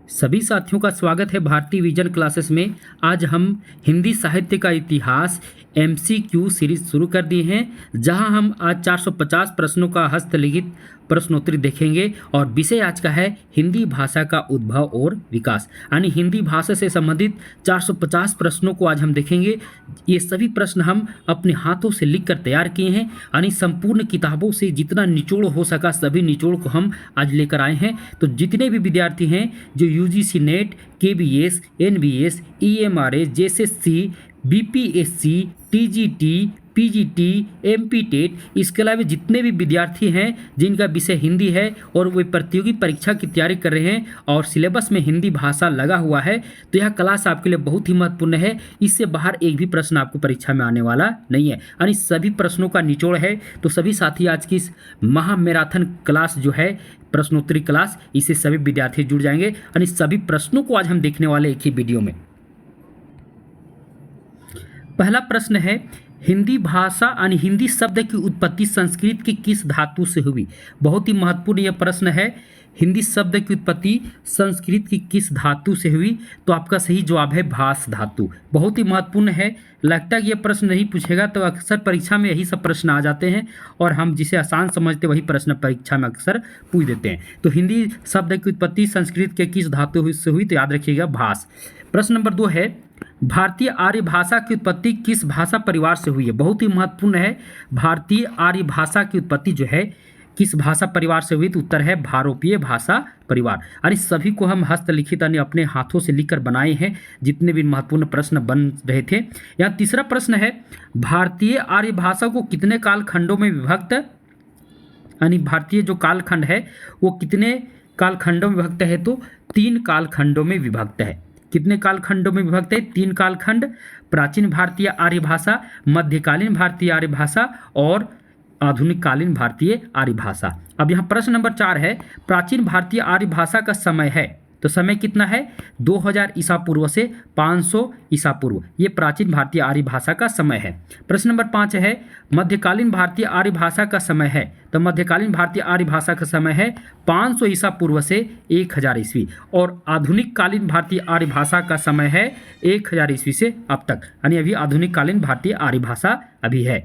सभी साथियों का स्वागत है भारतीय विजन क्लासेस में। आज हम हिंदी साहित्य का इतिहास एमसीक्यू सीरीज शुरू कर दिए हैं, जहां हम आज 450 प्रश्नों का हस्तलिखित प्रश्नोत्तरी देखेंगे और विषय आज का है हिंदी भाषा का उद्भव और विकास। यानी हिंदी भाषा से संबंधित 450 प्रश्नों को आज हम देखेंगे। ये सभी प्रश्न हम अपने हाथों से लिखकर तैयार किए हैं, यानी संपूर्ण किताबों से जितना निचोड़ हो सका सभी निचोड़ को हम आज लेकर आए हैं। तो जितने भी विद्यार्थी हैं जो UGC NET, KBS, NBS, EMRS, JSSC, BPSC, TGT, PGT, MPTET, इसके अलावा जितने भी विद्यार्थी हैं जिनका विषय हिंदी है और वे प्रतियोगी परीक्षा की तैयारी कर रहे हैं और सिलेबस में हिंदी भाषा लगा हुआ है, तो यह क्लास आपके लिए बहुत ही महत्वपूर्ण है। इससे बाहर एक भी प्रश्न आपको परीक्षा में आने वाला नहीं है, यानी सभी प्रश्नों का निचोड़ है। तो सभी साथी आज की इस महामैराथन क्लास जो है प्रश्नोत्तरी क्लास, इससे सभी विद्यार्थी जुड़ जाएंगे। यानी सभी प्रश्नों को आज हम देखने वाले एक ही वीडियो में। पहला प्रश्न है, हिंदी भाषा यानी हिंदी शब्द की उत्पत्ति संस्कृत की किस धातु से हुई? बहुत ही महत्वपूर्ण यह प्रश्न है। हिंदी शब्द की उत्पत्ति संस्कृत की किस धातु से हुई? तो आपका सही जवाब है भास धातु। बहुत ही महत्वपूर्ण है। लगता है कि यह प्रश्न नहीं पूछेगा, तो अक्सर परीक्षा में यही सब प्रश्न आ जाते हैं और हम जिसे आसान समझते वही प्रश्न परीक्षा में अक्सर पूछ देते हैं। तो हिंदी शब्द की उत्पत्ति संस्कृत के किस धातु से हुई? तो याद रखिएगा भास। प्रश्न नंबर 2 है, भारतीय आर्य भाषा की उत्पत्ति किस भाषा परिवार से हुई है? बहुत ही महत्वपूर्ण है। भारतीय आर्य भाषा की उत्पत्ति जो है किस भाषा परिवार से हुई? तो उत्तर है भारोपीय भाषा परिवार। यानी सभी को हम हस्तलिखित यानी अपने हाथों से लिखकर बनाए हैं जितने भी महत्वपूर्ण प्रश्न बन रहे थे। यहाँ तीसरा प्रश्न है, भारतीय आर्य भाषा को कितने कालखंडों में विभक्त, यानी भारतीय जो कालखंड है वो कितने कालखंडों में विभक्त है? तो 3 कालखंडों में विभक्त है। कितने कालखंडों में विभक्त है? 3 कालखंड, प्राचीन भारतीय आर्य भाषा, मध्यकालीन भारतीय आर्य भाषा और आधुनिक कालीन भारतीय आर्य भाषा। अब यहाँ प्रश्न नंबर 4 है, प्राचीन भारतीय आर्य भाषा का समय है, तो समय कितना है? 2000 ईसा पूर्व से 500 ईसा पूर्व, ये प्राचीन भारतीय आर्य भाषा का समय है। प्रश्न नंबर 5 है, मध्यकालीन भारतीय आर्य भाषा का समय है, तो मध्यकालीन भारतीय आर्य भाषा का समय है 500 ईसा पूर्व से 1000 ईस्वी और आधुनिक कालीन भारतीय आर्य भाषा का समय है 1000 ईस्वी से अब तक, यानी अभी आधुनिक कालीन भारतीय आर्य भाषा अभी है।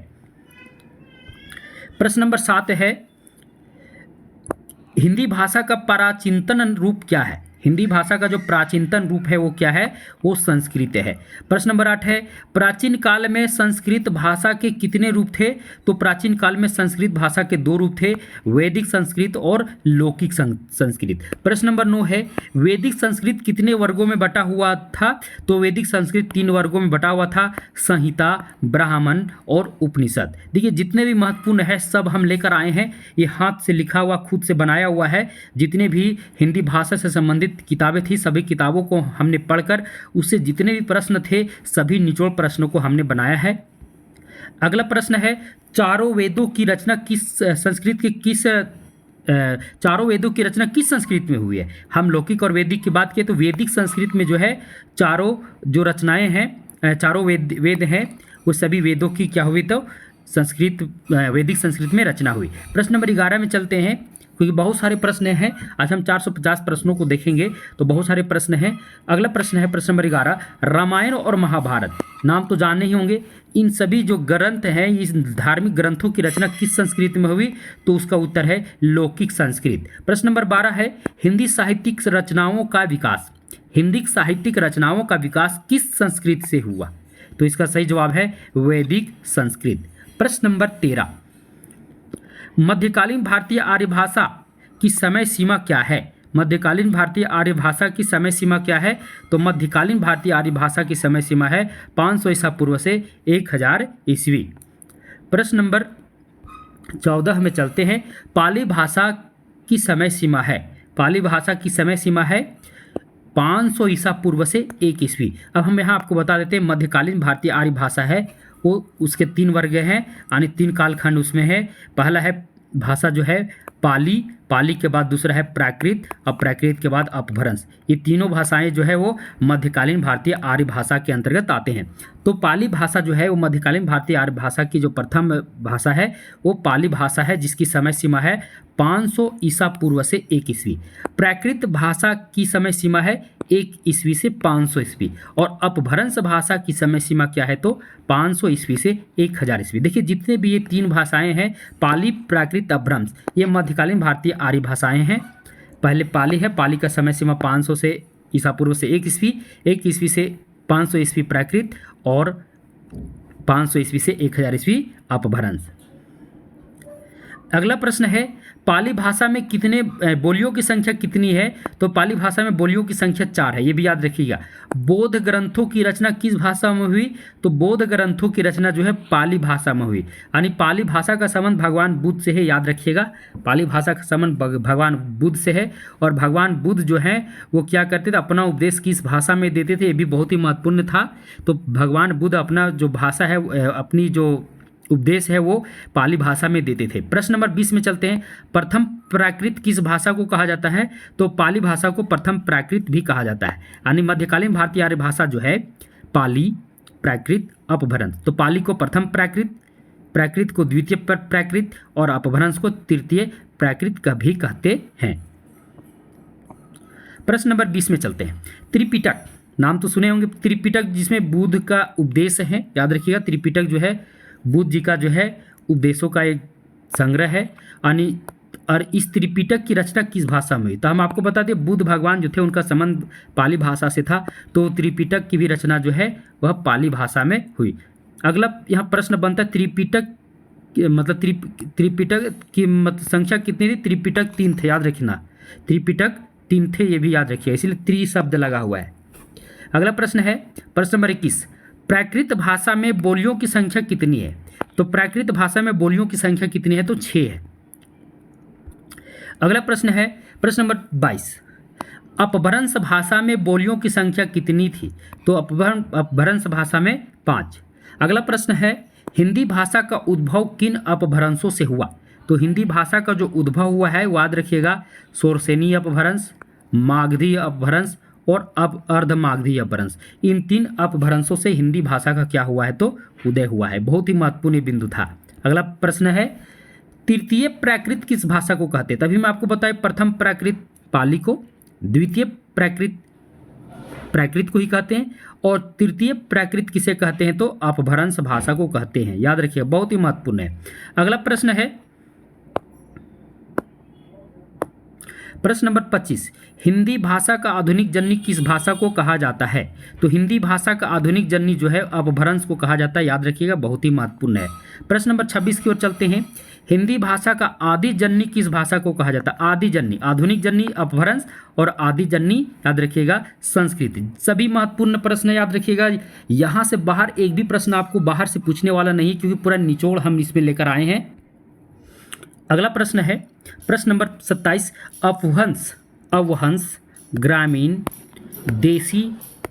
प्रश्न नंबर 7 है, हिंदी भाषा का प्राचीनतम रूप क्या है? हिंदी भाषा का जो प्राचीनतम रूप है वो क्या है? वो संस्कृत है। प्रश्न नंबर 8 है, प्राचीन काल में संस्कृत भाषा के कितने रूप थे? तो प्राचीन काल में संस्कृत भाषा के 2 रूप थे, वैदिक संस्कृत और लौकिक संस्कृत। प्रश्न नंबर 9 है, वैदिक संस्कृत कितने वर्गों में बटा हुआ था? तो वैदिक संस्कृत 3 वर्गों में बटा हुआ था, संहिता, ब्राह्मण और उपनिषद। देखिए जितने भी महत्वपूर्ण है सब हम लेकर आए हैं। ये हाथ से लिखा हुआ, खुद से बनाया हुआ है। जितने भी हिंदी भाषा से संबंधित किताबें थी सभी किताबों को हमने पढ़कर उससे जितने भी प्रश्न थे सभी निचोड़ प्रश्नों को हमने बनाया है। अगला प्रश्न है, चारों वेदों की रचना किस संस्कृत के किस चारों वेदों की रचना किस संस्कृत में हुई है? हम लौकिक और वैदिक की बात करें तो वैदिक संस्कृत में जो है चारों जो रचनाएं हैं, चारों वेद हैं, वो सभी वेदों की क्या हुई? तो संस्कृत वैदिक संस्कृत में रचना हुई। प्रश्न नंबर 11 में चलते हैं, क्योंकि बहुत सारे प्रश्न हैं। आज हम 450 प्रश्नों को देखेंगे तो बहुत सारे प्रश्न हैं। अगला प्रश्न है प्रश्न नंबर 11, रामायण और महाभारत नाम तो जानने ही होंगे। इन सभी जो ग्रंथ हैं, इस धार्मिक ग्रंथों की रचना किस संस्कृत में हुई? तो उसका उत्तर है लौकिक संस्कृत। प्रश्न नंबर 12 है, हिंदी साहित्यिक रचनाओं का विकास, हिंदी साहित्यिक रचनाओं का विकास किस संस्कृत से हुआ? तो इसका सही जवाब है वैदिक संस्कृत। प्रश्न नंबर 13, मध्यकालीन भारतीय आर्य भाषा की समय सीमा क्या है? मध्यकालीन भारतीय आर्य भाषा की समय सीमा क्या है? तो मध्यकालीन भारतीय आर्य भाषा की समय सीमा है 500 ईसा पूर्व से 1000 ईस्वी। प्रश्न नंबर 14 में चलते हैं, पाली भाषा की समय सीमा है, पाली भाषा की समय सीमा है 500 ईसा पूर्व से 1 ईस्वी। अब हम यहाँ आपको बता देते हैं, मध्यकालीन भारतीय आर्य भाषा है वो उसके 3 वर्ग हैं, यानी 3 कालखंड उसमें है। पहला है भाषा जो है पाली पाली के बाद दूसरा है प्राकृत और प्राकृत के बाद अपभ्रंश। ये तीनों भाषाएं जो है वो मध्यकालीन भारतीय आर्य भाषा के अंतर्गत आते हैं। तो पाली भाषा जो है वो मध्यकालीन भारतीय आर्य भाषा की जो प्रथम भाषा है वो पाली भाषा है, जिसकी समय सीमा है 500 ईसा पूर्व से 1 ईस्वी। प्राकृत भाषा की समय सीमा है 1 ईस्वी से 500 ईस्वी और अपभ्रंश भाषा की समय सीमा क्या है तो 500 ईस्वी से 1000 ईस्वी। देखिए जितने भी ये तीन भाषाएं हैं पाली, प्राकृत, अपभ्रंश, ये मध्यकालीन भारतीय आर्य भाषाएं हैं। पहले पाली है, पाली का समय सीमा 500 से ईसा पूर्व से 1 ईस्वी, 1 ईस्वी से 500 ईस्वी प्राकृत और 500 ईस्वी से 1000 ईस्वी अपभ्रंश। अगला प्रश्न है पाली भाषा में कितने बोलियों की संख्या कितनी है तो पाली भाषा में बोलियों की संख्या 4 है, ये भी याद रखिएगा। बौद्ध ग्रंथों की रचना किस भाषा में हुई तो बौद्ध ग्रंथों की रचना जो है पाली भाषा में हुई, यानी पाली भाषा का संबंध भगवान बुद्ध से है, याद रखिएगा। पाली भाषा का संबंध भगवान बुद्ध से है और भगवान बुद्ध जो है वो क्या करते थे, अपना उपदेश किस भाषा में देते थे, ये भी बहुत ही महत्वपूर्ण था। तो भगवान बुद्ध अपना जो भाषा है, अपनी जो उपदेश है वो पाली भाषा में देते थे। प्रश्न नंबर 20 में चलते हैं। प्रथम प्राकृत किस भाषा को कहा जाता है तो पाली भाषा को प्रथम प्राकृत भी कहा जाता है, यानी मध्यकालीन भारतीय आर्य भाषा जो है पाली, प्राकृत, अपभ्रंश। तो पाली को प्रथम प्राकृत, प्राकृत को द्वितीय प्राकृत और अपभ्रंश को तृतीय प्राकृत का भी कहते हैं। प्रश्न नंबर 20 में चलते हैं। त्रिपिटक, नाम तो सुने होंगे त्रिपिटक, जिसमें बुद्ध का उपदेश है, याद रखिएगा। त्रिपिटक जो है बुद्ध जी का जो है उपदेशों का एक संग्रह है, यानी और इस त्रिपिटक की रचना किस भाषा में हुई तो हम आपको बता दें बुद्ध भगवान जो थे उनका संबंध पाली भाषा से था, तो त्रिपिटक की भी रचना जो है वह पाली भाषा में हुई। अगला यहाँ प्रश्न बनता है त्रिपिटक मतलब त्रिपिटक की संख्या कितनी थी, त्रिपिटक 3 थे, याद रखना। त्रिपिटक 3 थे, ये भी याद रखिए, इसलिए त्रि शब्द लगा हुआ है। अगला प्रश्न है प्रश्न नंबर 21। प्राकृत भाषा में बोलियों की संख्या कितनी है तो प्राकृत भाषा में बोलियों की संख्या कितनी है तो 6 है। अगला प्रश्न है प्रश्न नंबर 22। अपभ्रंश भाषा में बोलियों की संख्या कितनी थी तो अपभ्रंश भाषा में 5। अगला प्रश्न है हिंदी भाषा का उद्भव किन अपभ्रंशों से हुआ तो हिंदी भाषा का जो उद्भव हुआ है याद रखिएगा शोरसेनी अपभ्रंश, मागधी अपभ्रंश और अर्धमागधी अपभ्रंश। इन 3 अपभ्रंशों से हिंदी भाषा का क्या हुआ है तो उदय हुआ है। बहुत ही महत्वपूर्ण बिंदु था। अगला प्रश्न है तृतीय प्राकृत किस भाषा को कहते हैं तभी मैं आपको बताया प्रथम प्राकृत पाली को, द्वितीय प्राकृत प्राकृत को ही कहते हैं और तृतीय प्राकृत किसे कहते हैं तो अपभ्रंश भाषा को कहते हैं, याद रखिए, बहुत ही महत्वपूर्ण है। अगला प्रश्न है प्रश्न नंबर 25। हिंदी भाषा का आधुनिक जननी किस भाषा को कहा जाता है तो हिंदी भाषा का आधुनिक जननी जो है अपभ्रंश को कहा जाता है, याद रखिएगा, बहुत ही महत्वपूर्ण है। प्रश्न नंबर 26 की ओर चलते हैं। हिंदी भाषा का आदि जननी किस भाषा को कहा जाता है आदि जननी, आधुनिक जननी अपभ्रंश और आदि जननी याद रखिएगा संस्कृत। सभी महत्वपूर्ण प्रश्न याद रखिएगा। यहाँ से बाहर एक भी प्रश्न आपको बाहर से पूछने वाला नहीं, क्योंकि पूरा निचोड़ हम इसमें लेकर आए हैं। अगला प्रश्न है प्रश्न नंबर 27। अवहंस, ग्रामीण, देसी,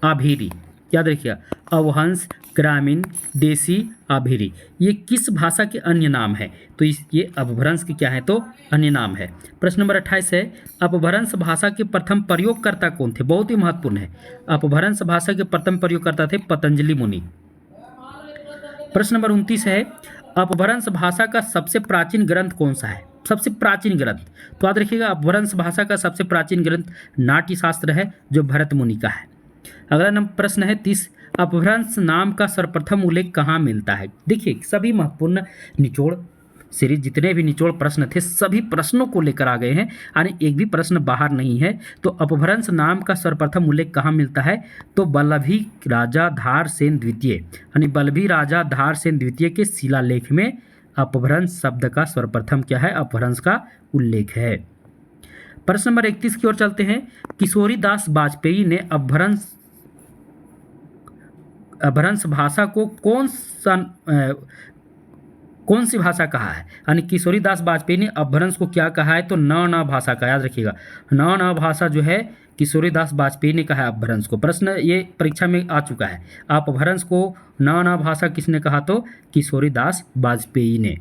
आभीरी, याद रखिएगा, अवहंस, ग्रामीण, देसी, आभीरी, ये किस भाषा के अन्य नाम है तो ये अपभ्रंश के क्या है तो अन्य नाम है। प्रश्न नंबर 28 है अपभ्रंश भाषा के प्रथम प्रयोगकर्ता कौन थे, बहुत ही महत्वपूर्ण है। अपभ्रंश भाषा के प्रथम प्रयोगकर्ता थे पतंजलि मुनि। प्रश्न नंबर 29 है अपभ्रंश भाषा का सबसे प्राचीन ग्रंथ कौन सा है, सबसे प्राचीन ग्रंथ तो याद रखिएगा अपभ्रंश भाषा का सबसे प्राचीन ग्रंथ नाट्य शास्त्र है जो भरत मुनि का है। अगला नंबर प्रश्न है 30। अपभ्रंश नाम का सर्वप्रथम उल्लेख कहाँ मिलता है। देखिए सभी महत्वपूर्ण निचोड़ सीरीज जितने भी निचोड़ प्रश्न थे सभी प्रश्नों को लेकर आ गए हैं, यानी एक भी प्रश्न बाहर नहीं है। तो अपभ्रंश नाम का सर्वप्रथम उल्लेख कहाँ मिलता है तो बल्लभी राजा धार सेन द्वितीय, यानी बल्लभी राजा धार सेन द्वितीय के शिलालेख में अपभ्रंश शब्द का सर्वप्रथम क्या है अपभ्रंश का उल्लेख है। प्रश्न नंबर 31 की ओर चलते हैं। किशोरी दास वाजपेयी ने अपभ्रंश भाषा को कौन सी भाषा कहा है, यानी किशोरी दास वाजपेयी ने अपभ्रंश को क्या कहा है तो न भाषा का, याद रखिएगा, न भाषा जो है किशोरी दास वाजपेयी ने कहा है अपभ्रंश को। प्रश्न ये परीक्षा में आ चुका है, अपभ्रंश को न भाषा किसने कहा तो किशोरी दास वाजपेयी ने।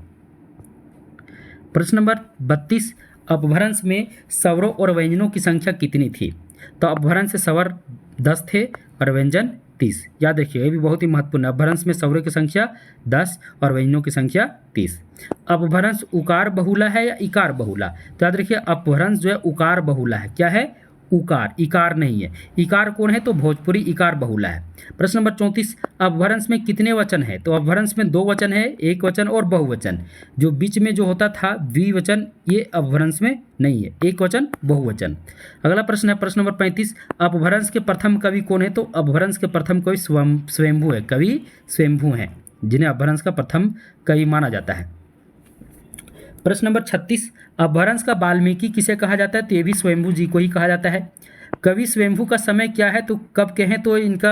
प्रश्न नंबर 32। अपभ्रंश में स्वरों और व्यंजनों की संख्या कितनी थी? तो अपभ्रंश से स्वर 10 थे और व्यंजन 30। याद रखिए, ये भी बहुत ही महत्वपूर्ण है। अपभ्रंश में स्वरों की संख्या 10 और व्यंजनों की संख्या 30। अपभ्रंश उकार बहुला है या इकार बहुला? तो याद रखिए, अपभ्रंश जो है उकार बहुला है। क्या है? उकार, इकार नहीं है। इकार कौन है? तो भोजपुरी इकार बहुला है। प्रश्न नंबर 34, अपभ्रंश में कितने वचन है? तो अपभ्रंश में 2 वचन है, एक वचन और बहुवचन। जो बीच में जो होता था द्विवचन, ये अपभ्रंश में नहीं है, एक वचन बहुवचन। अगला प्रश्न है प्रश्न नंबर 35, अपभ्रंश के प्रथम कवि कौन है? तो अपभ्रंश के प्रथम कवि स्वयंभू है। कवि स्वयंभू हैं, जिन्हें अपभ्रंश का प्रथम कवि माना जाता है। प्रश्न नंबर 36, अपभ्रंश का वाल्मीकि किसे कहा जाता है? तो ये भी स्वयंभू जी को ही कहा जाता है। कवि स्वयंभू का समय क्या है? तो कब कहें तो इनका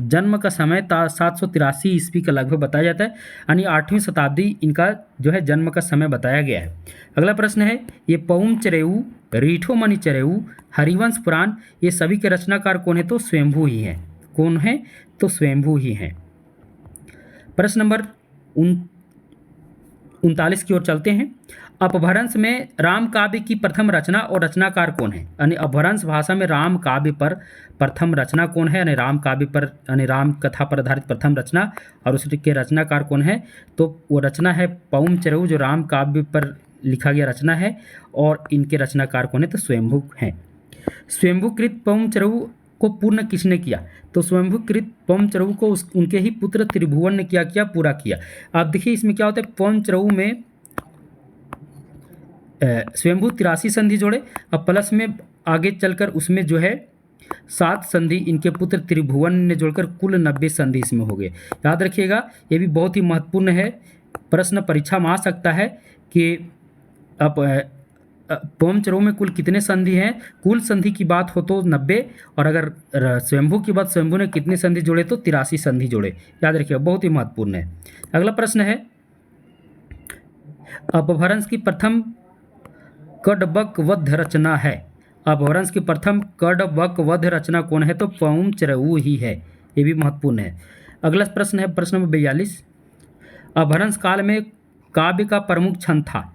जन्म का समय 783 ईस्वी का लगभग बताया जाता है, यानी 8वीं शताब्दी इनका जो है जन्म का समय बताया गया है। अगला प्रश्न है, ये पउम चरेऊ, रीठोमणि चरेऊ, हरिवंश पुराण, ये सभी के रचनाकार कौन है? तो स्वयंभू ही हैं। कौन है? तो स्वयंभू ही हैं। प्रश्न नंबर 39 की ओर चलते हैं। अपभ्रंश में राम काव्य की प्रथम रचना और रचनाकार कौन है? यानी अपभ्रंश भाषा में राम काव्य पर प्रथम रचना कौन है? यानी राम काव्य पर, यानी राम कथा पर आधारित प्रथम रचना, और उसके रचनाकार कौन है? तो वो रचना है पउम चरेऊ, जो राम काव्य पर लिखा गया रचना है, और इनके रचनाकार कौन है? तो स्वयंभू हैं। स्वयंभूकृत पउम चरेऊ को पूर्ण किसने किया? तो स्वयंभूकृत पउम चरेऊ को उनके ही पुत्र त्रिभुवन ने क्या पूरा किया। आप देखिए इसमें क्या होता है, पउम चरेऊ में स्वयंभू 83 संधि जोड़े, अब प्लस में आगे चलकर उसमें जो है 7 संधि इनके पुत्र त्रिभुवन ने जोड़कर कुल 90 संधि इसमें हो गए। याद रखिएगा, ये भी बहुत ही महत्वपूर्ण है। प्रश्न परीक्षा में आ सकता है कि अब पउम चरेऊ में कुल कितने संधि हैं। कुल संधि की बात हो तो 90, और अगर स्वयंभू की बात, स्वयंभू ने कितने संधि जोड़े? तो 83 संधि जोड़े। याद रखिएगा, बहुत ही महत्वपूर्ण है। अगला प्रश्न है, अपभ्रंश की प्रथम कडबकवध रचना है। अपभ्रंश की प्रथम कडबकवध रचना कौन है? तो पउम चरेऊ ही है। ये भी महत्वपूर्ण है। अगला प्रश्न है प्रश्न नंबर 42, अपभ्रंश काल में काव्य का प्रमुख छंद था।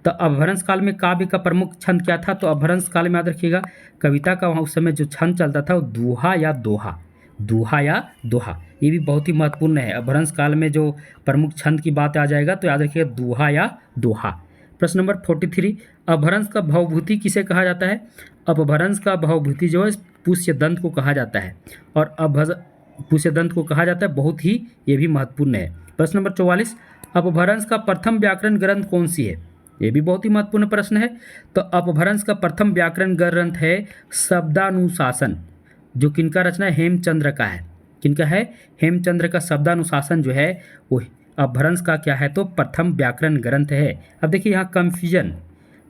तो अपभ्रंश काल में काव्य का प्रमुख छंद क्या था? तो अपभ्रंश काल में याद रखिएगा, कविता का वहाँ उस समय जो छंद चलता था वो दोहा या दोहा, दोहा या दोहा। ये भी बहुत ही महत्वपूर्ण है। अपभ्रंश काल में जो प्रमुख छंद की बात आ जाएगा तो याद रखिएगा दोहा या दोहा। प्रश्न नंबर 43, अपभ्रंश का भवभूति किसे कहा जाता है? अपभ्रंश का भवभूति जो है पुष्यदंत को कहा जाता है, और पुष्यदंत को कहा जाता है, बहुत ही ये भी महत्वपूर्ण है। प्रश्न नंबर 44, अपभ्रंश का प्रथम व्याकरण ग्रंथ कौन सी है? ये भी बहुत ही महत्वपूर्ण प्रश्न है। तो अपभ्रंश का प्रथम व्याकरण ग्रंथ है शब्दानुशासन, जो किनका रचना है? हेमचंद्र का है। किनका है? हेमचंद्र का शब्दानुशासन जो है वो अपभ्रंश का क्या है? तो प्रथम व्याकरण ग्रंथ है। अब देखिए यहाँ कंफ्यूजन,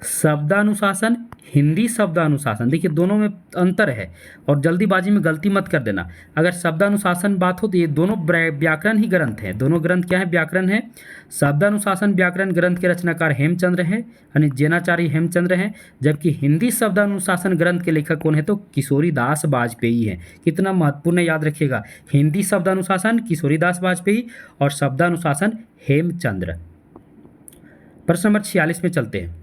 शब्दानुशासन, हिंदी शब्दानुशासन, देखिए दोनों में अंतर है, और जल्दीबाजी में गलती मत कर देना। अगर शब्दानुशासन बात हो तो ये दोनों व्याकरण ही ग्रंथ हैं। दोनों ग्रंथ क्या है? व्याकरण है। शब्दानुशासन व्याकरण ग्रंथ के रचनाकार हेमचंद्र हैं, यानी जैनाचार्य हेमचंद्र हैं, जबकि हिंदी शब्दानुशासन ग्रंथ के लेखक कौन है? तो किशोरीदास बाजपेयी हैं। कितना महत्वपूर्ण है, याद रखिएगा, हिंदी शब्दानुशासन किशोरीदास बाजपेयी और शब्दानुशासन हेमचंद्र। प्रश्न नंबर 46 में चलते हैं।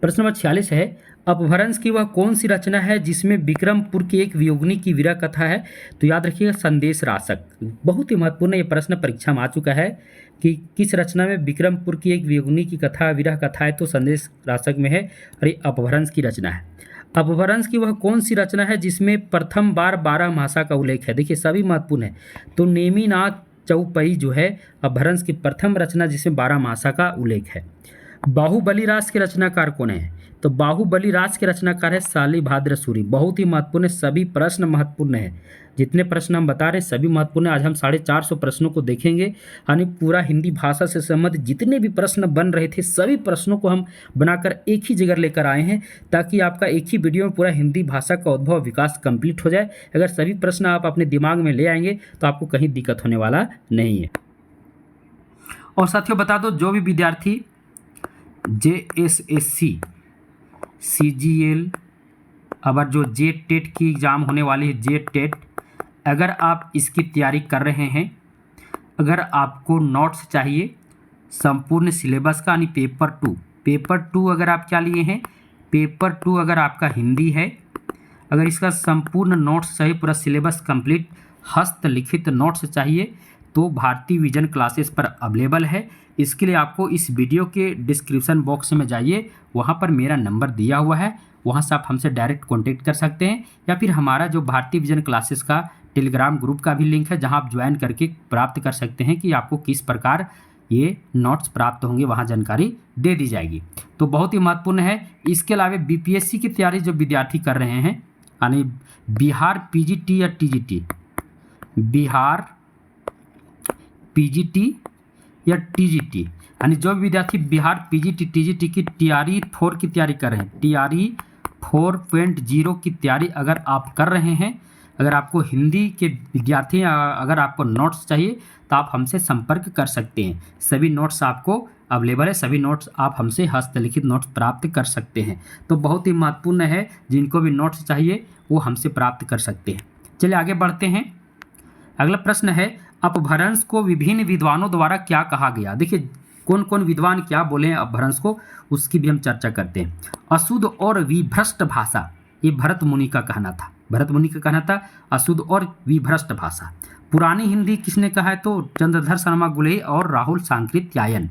प्रश्न नंबर 46 है, अपभ्रंश की वह कौन सी रचना है जिसमें विक्रमपुर की एक वियोगिनी की वीरा कथा है? तो याद रखिएगा संदेश रासक। बहुत ही महत्वपूर्ण ये प्रश्न परीक्षा में आ चुका है कि किस रचना में विक्रमपुर की एक वियोगिनी की कथा, विरह कथा है? तो संदेश रासक में है, और ये अपभ्रंश की रचना है। अपभ्रंश की वह कौन सी रचना है जिसमें प्रथम बार 12 मासा का उल्लेख है? देखिए सभी महत्वपूर्ण है। तो नेमिनाथ चौपई जो है अपभ्रंश की प्रथम रचना जिसमें 12 मासा का उल्लेख है। बाहुबली रास के रचनाकार कौन है? तो बाहुबली रास के रचनाकार है शालिभाद्र सूरी। बहुत ही महत्वपूर्ण है, सभी प्रश्न महत्वपूर्ण है। जितने प्रश्न हम बता रहे हैं सभी महत्वपूर्ण है। आज हम 450 प्रश्नों को देखेंगे, यानी पूरा हिंदी भाषा से संबंधित जितने भी प्रश्न बन रहे थे सभी प्रश्नों को हम बनाकर एक ही जगह लेकर आए हैं, ताकि आपका एक ही वीडियो में पूरा हिंदी भाषा का उद्भव विकास कंप्लीट हो जाए। अगर सभी प्रश्न आप अपने दिमाग में ले आएंगे तो आपको कहीं दिक्कत होने वाला नहीं है। और साथियों बता दो, जो भी विद्यार्थी JSSC CGL अगर जो जेट टेट की एग्ज़ाम होने वाली है, जेट टेट, अगर आप इसकी तैयारी कर रहे हैं, अगर आपको नोट्स चाहिए संपूर्ण सिलेबस का, यानी पेपर 2 पेपर 2 अगर आप क्या लिए हैं, पेपर 2 अगर आपका हिंदी है, अगर इसका संपूर्ण नोट्स चाहिए, पूरा सिलेबस कंप्लीट हस्तलिखित नोट्स चाहिए तो भारतीय विजन क्लासेस पर अवेलेबल है। इसके लिए आपको इस वीडियो के डिस्क्रिप्शन बॉक्स में जाइए, वहाँ पर मेरा नंबर दिया हुआ है, वहाँ से आप हमसे डायरेक्ट कॉन्टेक्ट कर सकते हैं, या फिर हमारा जो भारतीय विजन क्लासेस का टेलीग्राम ग्रुप का भी लिंक है, जहाँ आप ज्वाइन करके प्राप्त कर सकते हैं कि आपको किस प्रकार ये नोट्स प्राप्त होंगे, वहाँ जानकारी दे दी जाएगी। तो बहुत ही महत्वपूर्ण है। इसके अलावा बीपीएससी की तैयारी जो विद्यार्थी कर रहे हैं, यानी बिहार पीजीटी या टीजीटी, बिहार पीजीटी या टीजीटी, यानी जो विद्यार्थी बिहार पीजीटी टीजीटी की टीआरई 4 की तैयारी कर रहे हैं, टीआरई 4.0 की तैयारी अगर आप कर रहे हैं, अगर आपको हिंदी के विद्यार्थी अगर आपको नोट्स चाहिए तो आप हमसे संपर्क कर सकते हैं। सभी नोट्स आपको अवेलेबल है, सभी नोट्स आप हमसे हस्तलिखित नोट्स प्राप्त कर सकते हैं। तो बहुत ही महत्वपूर्ण है, जिनको भी नोट्स चाहिए वो हमसे प्राप्त कर सकते हैं। चलिए आगे बढ़ते हैं। अगला प्रश्न है, अपभ्रंश को विभिन्न विद्वानों द्वारा क्या कहा गया। देखिए कौन कौन विद्वान क्या बोले हैं अपभ्रंश को, उसकी भी हम चर्चा करते हैं। अशुद्ध और विभ्रष्ट भाषा, ये भरत मुनि का कहना था, भरत मुनि का कहना था अशुद्ध और विभ्रष्ट भाषा। पुरानी हिंदी किसने कहा है, तो चंद्रधर शर्मा गुलेरी और राहुल सांकृत्यायन।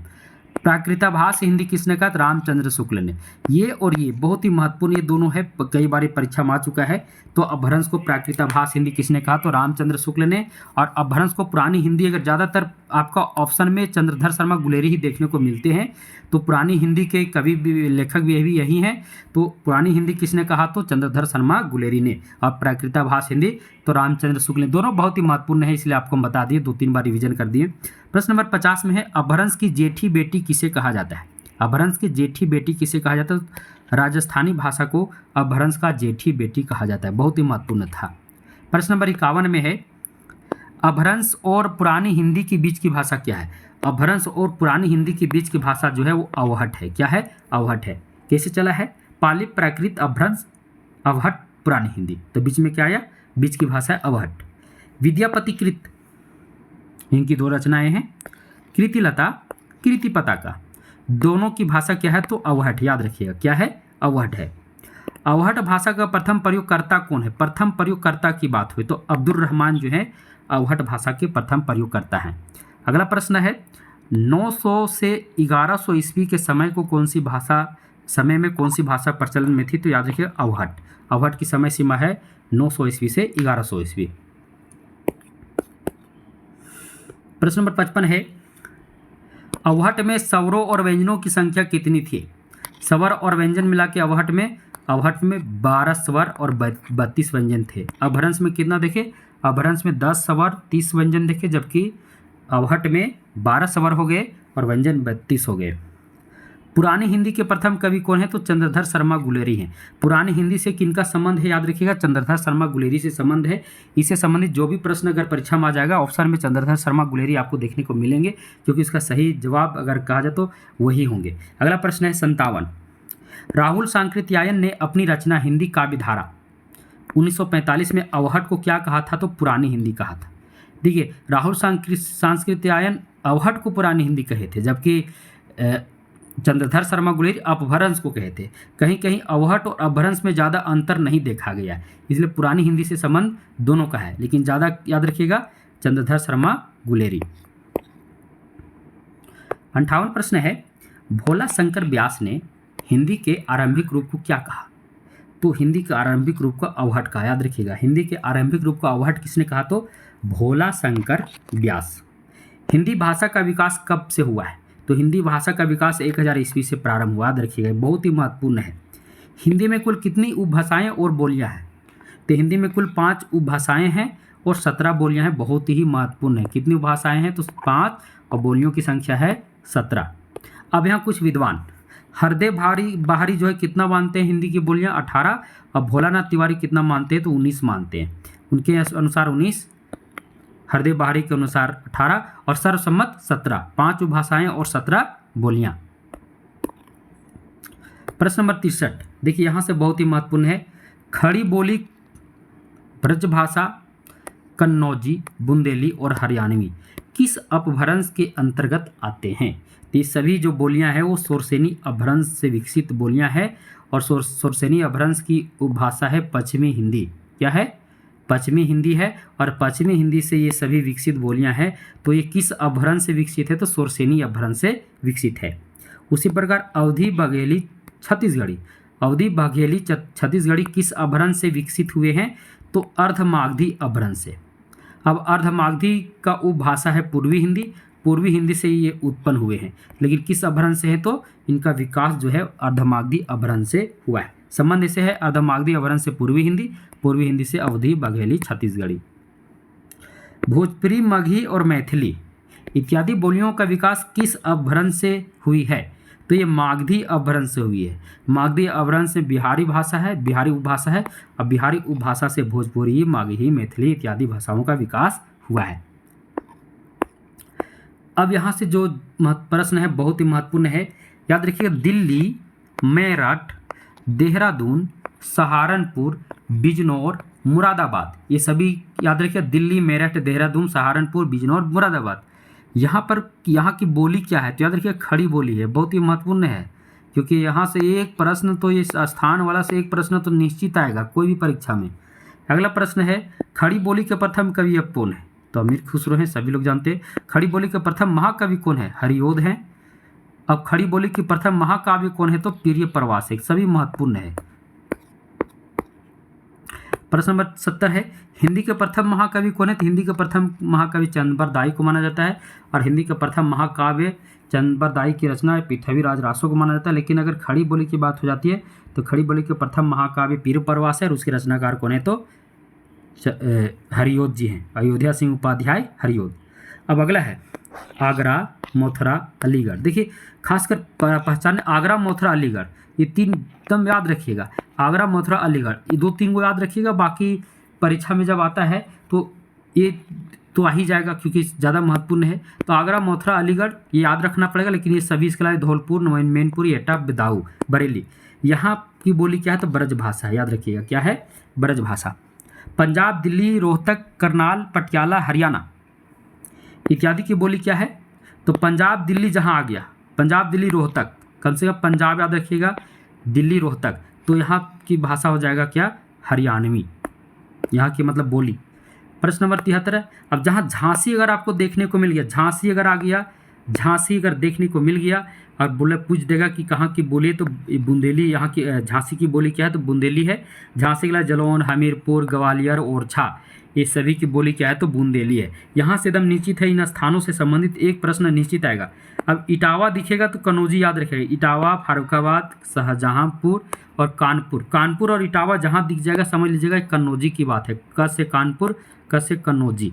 प्राकृताभास हिंदी किसने कहा, रामचंद्र शुक्ल ने। ये और ये बहुत ही महत्वपूर्ण, ये दोनों है, कई बार परीक्षा में आ चुका है। तो अपभ्रंश को प्राकृताभास हिंदी किसने कहा, तो रामचंद्र शुक्ल ने। और अपभ्रंश को पुरानी हिंदी, अगर ज़्यादातर आपका ऑप्शन में चंद्रधर शर्मा गुलेरी ही देखने को मिलते हैं, तो पुरानी हिंदी के कवि भी लेखक भी यही हैं। तो पुरानी हिंदी किसने कहा, तो चंद्रधर शर्मा गुलेरी ने। और प्राकृताभास हिंदी तो रामचंद्र शुक्ल ने। दोनों बहुत ही महत्वपूर्ण है, इसलिए आपको हम बता दिए, 2-3 बार रिविजन कर दिए। प्रश्न नंबर 50 में है, अपभ्रंश की जेठी बेटी किसे कहा जाता है। अपभ्रंश की जेठी बेटी किसे कहा जाता है, राजस्थानी भाषा को अपभ्रंश का जेठी बेटी कहा जाता है। बहुत ही महत्वपूर्ण था। प्रश्न नंबर 51 में है, अपभ्रंश और पुरानी हिंदी के बीच की भाषा क्या है। अपभ्रंश और पुरानी हिंदी के बीच की भाषा जो है वो अवहट है। क्या है, अवहट है। कैसे चला है, पाली प्राकृत अपभ्रंश, अवहट पुरानी हिंदी, तो बीच में क्या आया, बीच की भाषा है अवहट। विद्यापति कृत, इनकी 2 रचनाएं हैं, कृतिलता, कृति पताका, दोनों की भाषा क्या है, तो अवहट। याद रखिएगा क्या है, अवहट है। अवहट भाषा का प्रथम प्रयोगकर्ता कौन है, प्रथम प्रयोगकर्ता की बात हुई तो अब्दुल रहमान जो है अवहट भाषा के प्रथम प्रयोगकर्ता हैं। अगला प्रश्न है, 900 से 1100 ईस्वी के समय में कौन सी भाषा प्रचलन में थी, तो याद रखिएगा अवहट। अवहट की समय सीमा है 900 ईस्वी से 1100 ईस्वी। प्रश्न नंबर 55 है, अवहट में स्वरों और व्यंजनों की संख्या कितनी थी। स्वर और व्यंजन मिला के अवहट में 12 स्वर और 32 व्यंजन थे। अपभ्रंश में कितना देखे, अपभ्रंश में 10 स्वर 30 व्यंजन देखे, जबकि अवहट में 12 स्वर हो गए और व्यंजन 32 हो गए। पुरानी हिंदी के प्रथम कवि कौन है, तो चंद्रधर शर्मा गुलेरी हैं। पुरानी हिंदी से किनका संबंध है, याद रखिएगा चंद्रधर शर्मा गुलेरी से संबंध है। इससे संबंधित जो भी प्रश्न अगर परीक्षा में आ जाएगा, ऑप्शन में चंद्रधर शर्मा गुलेरी आपको देखने को मिलेंगे, क्योंकि इसका सही जवाब अगर कहा जाए तो वही होंगे। अगला प्रश्न है 57, राहुल सांकृत्यायन ने अपनी रचना हिंदी काव्यधारा 1945 में अवहट को क्या कहा था, तो पुरानी हिंदी कहा था। देखिए राहुल सांकृत्यायन अवहट को पुरानी हिंदी कहे थे, जबकि चंद्रधर शर्मा गुलेरी अपभ्रंश को कहे थे। कहीं कहीं अवहट और अपभ्रंश में ज़्यादा अंतर नहीं देखा गया, इसलिए पुरानी हिंदी से संबंध दोनों का है, लेकिन ज़्यादा याद रखिएगा चंद्रधर शर्मा गुलेरी। 58 प्रश्न है, भोला शंकर व्यास ने हिंदी के आरंभिक रूप को क्या कहा, तो हिंदी के आरंभिक रूप को अवहट कहा। याद रखिएगा हिंदी के आरंभिक रूप को अवहट किसने कहा, तो भोला शंकर व्यास। हिंदी भाषा का विकास कब से हुआ है, तो हिंदी भाषा का विकास 1000 ईस्वी से प्रारंभ हुआ। याद रखिएगा बहुत ही महत्वपूर्ण है। हिंदी में कुल कितनी उपभाषाएं और बोलियां हैं, तो हिंदी में कुल 5 उपभाषाएं हैं और 17 बोलियां हैं। बहुत ही महत्वपूर्ण है। कितनी उपभाषाएं हैं, तो 5 और बोलियों की संख्या है 17। अब यहाँ कुछ विद्वान हरदेव बाहरी जो है कितना मानते हैं हिंदी की बोलियां, 18, और भोलानाथ तिवारी कितना मानते हैं, तो 19 मानते हैं। उनके अनुसार 19, हरदेव बाहरी के अनुसार 18 और सर्वसम्मत 17, 5 उपभाषाएं और 17 बोलियां। प्रश्न नंबर 63, देखिए यहाँ से बहुत ही महत्वपूर्ण है। खड़ी बोली ब्रजभाषा, कन्नौजी, बुंदेली और हरियाणवी किस अपभ्रंश के अंतर्गत आते हैं? तो ये सभी जो बोलियां हैं वो सोरसेनी अपभ्रंश से विकसित बोलियां हैं और सोरसेनी अपभ्रंश की उपभाषा है पश्चिमी हिंदी। क्या है? पश्चिमी हिंदी है और पश्चिमी हिंदी से ये सभी विकसित बोलियां हैं। तो ये किस अपभ्रंश से विकसित है? तो सोरसेनी अपभ्रंश से विकसित है। उसी प्रकार अवधी बघेली छत्तीसगढ़ी, अवधी बघेली छत्तीसगढ़ी किस अपभ्रंश से विकसित हुए हैं? तो अर्धमागधी अपभ्रंश से। अब अर्धमागधी का उपभाषा है पूर्वी हिंदी, पूर्वी हिंदी से ये उत्पन्न हुए हैं, लेकिन किस अपभ्रंश से है? तो इनका विकास जो है अर्धमागधी अपभ्रंश से हुआ है। संबंध इसे है अर्धमागधी अपभ्रंश से पूर्वी हिंदी, पूर्वी हिंदी से अवधी बघेली छत्तीसगढ़ी। भोजपुरी, मगही और मैथिली इत्यादि बोलियों का विकास किस अपभ्रंश से हुई है? तो ये मागधी अपभ्रंश से हुई है। मागधी अपभ्रंश से बिहारी भाषा है, बिहारी उपभाषा है, और बिहारी उपभाषा से भोजपुरी, मगही, मैथिली इत्यादि भाषाओं का विकास हुआ है। अब यहाँ से जो प्रश्न है बहुत ही महत्वपूर्ण है, याद रखिएगा। दिल्ली, मेरठ, देहरादून, सहारनपुर, बिजनौर, मुरादाबाद, ये सभी याद रखिए। दिल्ली, मेरठ, देहरादून, सहारनपुर, बिजनौर, मुरादाबाद। यहाँ पर यहाँ की बोली क्या है? तो याद रखिए खड़ी बोली है, बहुत ही महत्वपूर्ण है, क्योंकि यहाँ से एक प्रश्न तो ये स्थान वाला से एक प्रश्न तो निश्चित आएगा कोई भी परीक्षा में। अगला प्रश्न है, खड़ी बोली के प्रथम कवि अब कौन है? तो अमीर खुसरो हैं, सभी लोग जानते हैं। खड़ी बोली के प्रथम महाकवि कौन है? हरिओद हैं। अब खड़ी बोली की प्रथम महाकाव्य कौन है? तो प्रिय प्रवासिक। सभी महत्वपूर्ण है। प्रश्न नंबर 70 है, हिंदी के प्रथम महाकवि कौन है? तो हिंदी के प्रथम महाकवि चंद्रबरदाई को माना जाता है, और हिंदी का प्रथम महाकाव्य चंद्रबरदाई की रचना पृथ्वीराज रासो को माना जाता है। लेकिन अगर खड़ी बोली की बात हो जाती है तो खड़ी बोली के प्रथम महाकाव्य पीर प्रवास है, और उसके रचनाकार कौन है? तो हरिओद जी हैं, अयोध्या सिंह उपाध्याय हरिओद। अब अगला है आगरा, मथुरा, अलीगढ़। देखिए खासकर पहचान आगरा, मथुरा, अलीगढ़, ये तीन एकदम याद रखिएगा। आगरा, मथुरा, अलीगढ़, ये दो तीन को याद रखिएगा। बाकी परीक्षा में जब आता है तो ये तो आ ही जाएगा क्योंकि ज़्यादा महत्वपूर्ण है। तो आगरा, मथुरा, अलीगढ़ ये याद रखना पड़ेगा। लेकिन ये सभी इसके अलावा धौलपुर, मैनपुरी, एटा, बिदाऊ, बरेली, यहाँ की बोली क्या है? तो ब्रज भाषा है। याद रखिएगा क्या है? ब्रज भाषा। पंजाब, दिल्ली, रोहतक, करनाल, पटियाला, हरियाणा इत्यादि की बोली क्या है? तो पंजाब, दिल्ली जहाँ आ गया, पंजाब, दिल्ली, रोहतक, कम से कम पंजाब याद रखिएगा, दिल्ली, रोहतक, तो यहाँ की भाषा हो जाएगा क्या? हरियाणवी, यहाँ की मतलब बोली। प्रश्न नंबर 73 है, अब जहाँ झांसी अगर आपको देखने को मिल गया, झांसी अगर आ गया, झांसी अगर देखने को मिल गया और बोले पूछ देगा कि कहाँ की बोली है, तो बुंदेली, यहाँ की झांसी की बोली क्या है? तो बुंदेली है। झांसी के अलावा जलौन, हमीरपुर, ग्वालियर, ओरछा ये सभी की बोली क्या है? तो बुंदेली है। यहाँ से एकदम निश्चित है, इन स्थानों से संबंधित एक प्रश्न निश्चित आएगा। अब इटावा दिखेगा तो कनौजी याद रखेगा। इटावा, फारुखाबाद, शाहजहाँपुर और कानपुर, कानपुर और इटावा जहाँ दिख जाएगा समझ लीजिएगा कन्नौजी की बात है। क से कानपुर, क से कन्नौजी,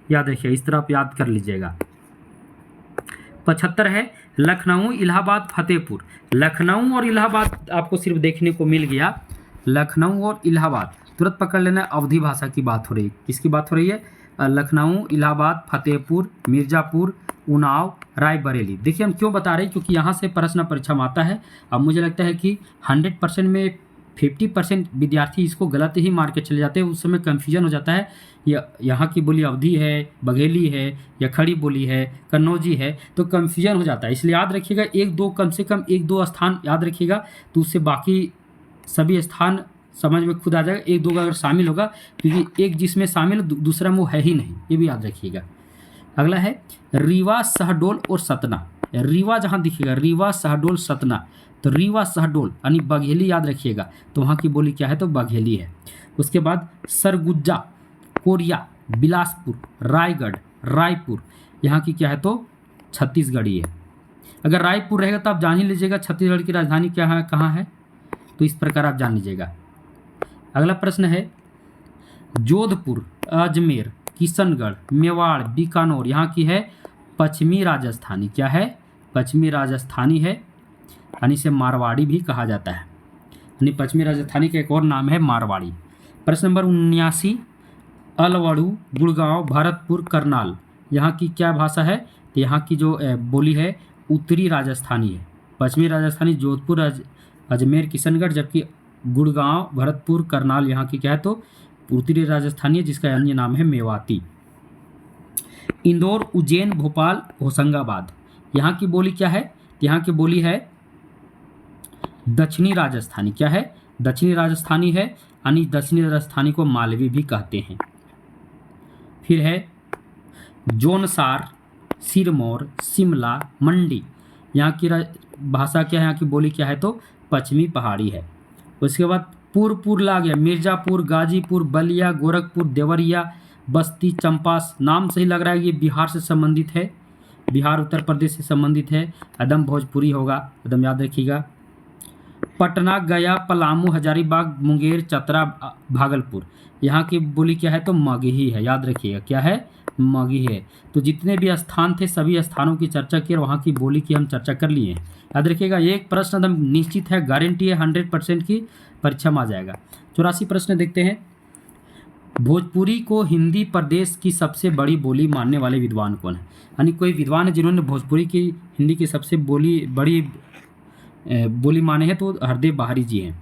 याद रखिए, इस तरह आप याद कर लीजिएगा। 75 है, लखनऊ, इलाहाबाद, फतेहपुर। लखनऊ और इलाहाबाद आपको सिर्फ देखने को मिल गया, लखनऊ और इलाहाबाद, तुरंत पकड़ लेना। अवधी भाषा की बात हो रही है। किसकी बात हो रही है? लखनऊ, इलाहाबाद, फतेहपुर, मिर्ज़ापुर, उन्नाव, रायबरेली। देखिए हम क्यों बता रहे हैं, क्योंकि यहाँ से प्रश्न परीक्षा में आता है। अब मुझे लगता है कि 100% में 50% विद्यार्थी इसको गलत ही मार के चले जाते हैं। उस समय कन्फ्यूजन हो जाता है, यहाँ की बोली अवधी है, बघेली है, या खड़ी बोली है, कन्नौजी है, तो कन्फ्यूजन हो जाता है। इसलिए याद रखिएगा एक दो, कम से कम एक दो स्थान याद रखिएगा, तो उससे बाकी सभी स्थान समझ में खुद आ जाएगा। एक दो का अगर शामिल होगा, क्योंकि एक जिसमें शामिल दूसरा में वो है ही नहीं, ये भी याद रखिएगा। अगला है रीवा, शहडोल और सतना। रीवा जहाँ दिखेगा, रीवा, शहडोल, सतना, तो रीवा, शहडोल यानी बघेली याद रखिएगा, तो वहाँ की बोली क्या है? तो बघेली है। उसके बाद सरगुजा, कोरिया, बिलासपुर, रायगढ़, रायपुर, यहाँ की क्या है? तो छत्तीसगढ़ी है। अगर रायपुर रहेगा तो आप जान ही लीजिएगा छत्तीसगढ़ की राजधानी क्या है, कहाँ है, तो इस प्रकार आप जान लीजिएगा। अगला प्रश्न है जोधपुर, अजमेर, किशनगढ़, मेवाड़, बीकानेर, यहाँ की है पश्चिमी राजस्थानी। क्या है? पश्चिमी राजस्थानी है, यानी इसे मारवाड़ी भी कहा जाता है, यानी पश्चिमी राजस्थानी का एक और नाम है मारवाड़ी। प्रश्न नंबर 79, अलवड़ू, गुड़गांव, भरतपुर, करनाल, यहाँ की क्या भाषा है? तो यहाँ की जो बोली है उत्तरी राजस्थानी है। पश्चिमी राजस्थानी जोधपुर, अजमेर, किशनगढ़, जबकि गुड़गांव, भरतपुर, करनाल यहाँ की क्या है? तो उत्तरी राजस्थानी है, जिसका अन्य नाम है मेवाती। इंदौर, उज्जैन, भोपाल, होशंगाबाद। यहाँ की बोली क्या है? यहाँ की बोली है दक्षिणी राजस्थानी। क्या है? दक्षिणी राजस्थानी है, यानी दक्षिणी राजस्थानी को मालवी भी कहते हैं। फिर है जौनसार, सिरमौर, शिमला, मंडी। यहाँ की भाषा क्या है? यहाँ की बोली क्या है? तो पश्चिमी पहाड़ी है। उसके बाद पूर्व आ गया, मिर्जापुर, गाजीपुर, बलिया, गोरखपुर, देवरिया, बस्ती, चंपास। नाम सही लग रहा है, ये बिहार से संबंधित है, बिहार उत्तर प्रदेश से संबंधित है। एकदम भोजपुरी होगा, एकदम याद रखिएगा। पटना, गया, पलामू, हजारीबाग, मुंगेर, चतरा, भागलपुर। यहाँ की बोली क्या है? तो मगही है, याद रखिएगा। क्या है? मगही है। तो जितने भी स्थान थे सभी स्थानों की चर्चा की और वहाँ की बोली की हम चर्चा कर लिए हैं। याद रखिएगा, एक प्रश्न एकदम निश्चित है, गारंटी है 100% की परीक्षा में आ जाएगा। 84 प्रश्न देखते हैं। भोजपुरी को हिंदी प्रदेश की सबसे बड़ी बोली मानने वाले विद्वान कौन है? यानी कोई विद्वान है जिन्होंने भोजपुरी की हिंदी की सबसे बड़ी बोली माने हैं, तो हरदेव बाहरी जी हैं।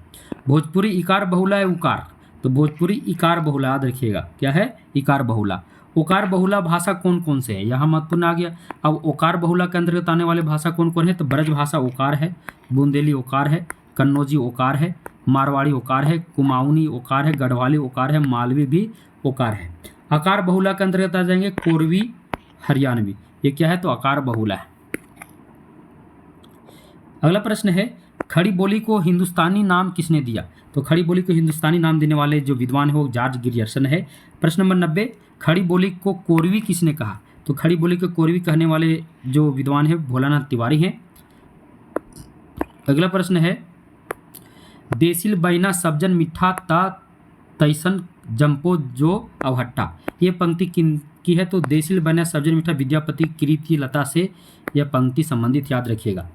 भोजपुरी इकार बहुला है उकार? तो भोजपुरी इकार बहुला, याद रखिएगा। क्या है? इकार बहुला। ओकार बहुला भाषा कौन कौन से है? यहाँ महत्वपूर्ण आ गया। अब ओकार बहुला के अंतर्गत आने वाले भाषा कौन कौन है? तो ब्रज भाषा ओकार है, बुंदेली ओकार है, कन्नौजी ओकार है, मारवाड़ी ओकार है, कुमाऊनी ओकार है, गढ़वाली ओकार है, मालवी भी ओकार है। आकार बहुला के अंतर्गत आ जाएंगे कोरवी, हरियाणवी। ये क्या है? तो आकार बहुला है। अगला प्रश्न है, खड़ी बोली को हिंदुस्तानी नाम किसने दिया? तो खड़ी बोली को हिंदुस्तानी नाम देने वाले जो विद्वान है वो जॉर्ज ग्रियर्सन है। प्रश्न नंबर 90, खड़ी बोली को कोरवी किसने कहा? तो खड़ी बोली को कोरवी कहने वाले जो विद्वान है भोलानाथ तिवारी हैं। अगला प्रश्न है, देसिल बैना सब्जन मिठा ता तैसन जंपो जो अवहट्टा। ये पंक्ति किन की है? तो देसिल बैना सब्जन मिठा विद्यापति कृति लता से यह पंक्ति संबंधित, याद रखिएगा।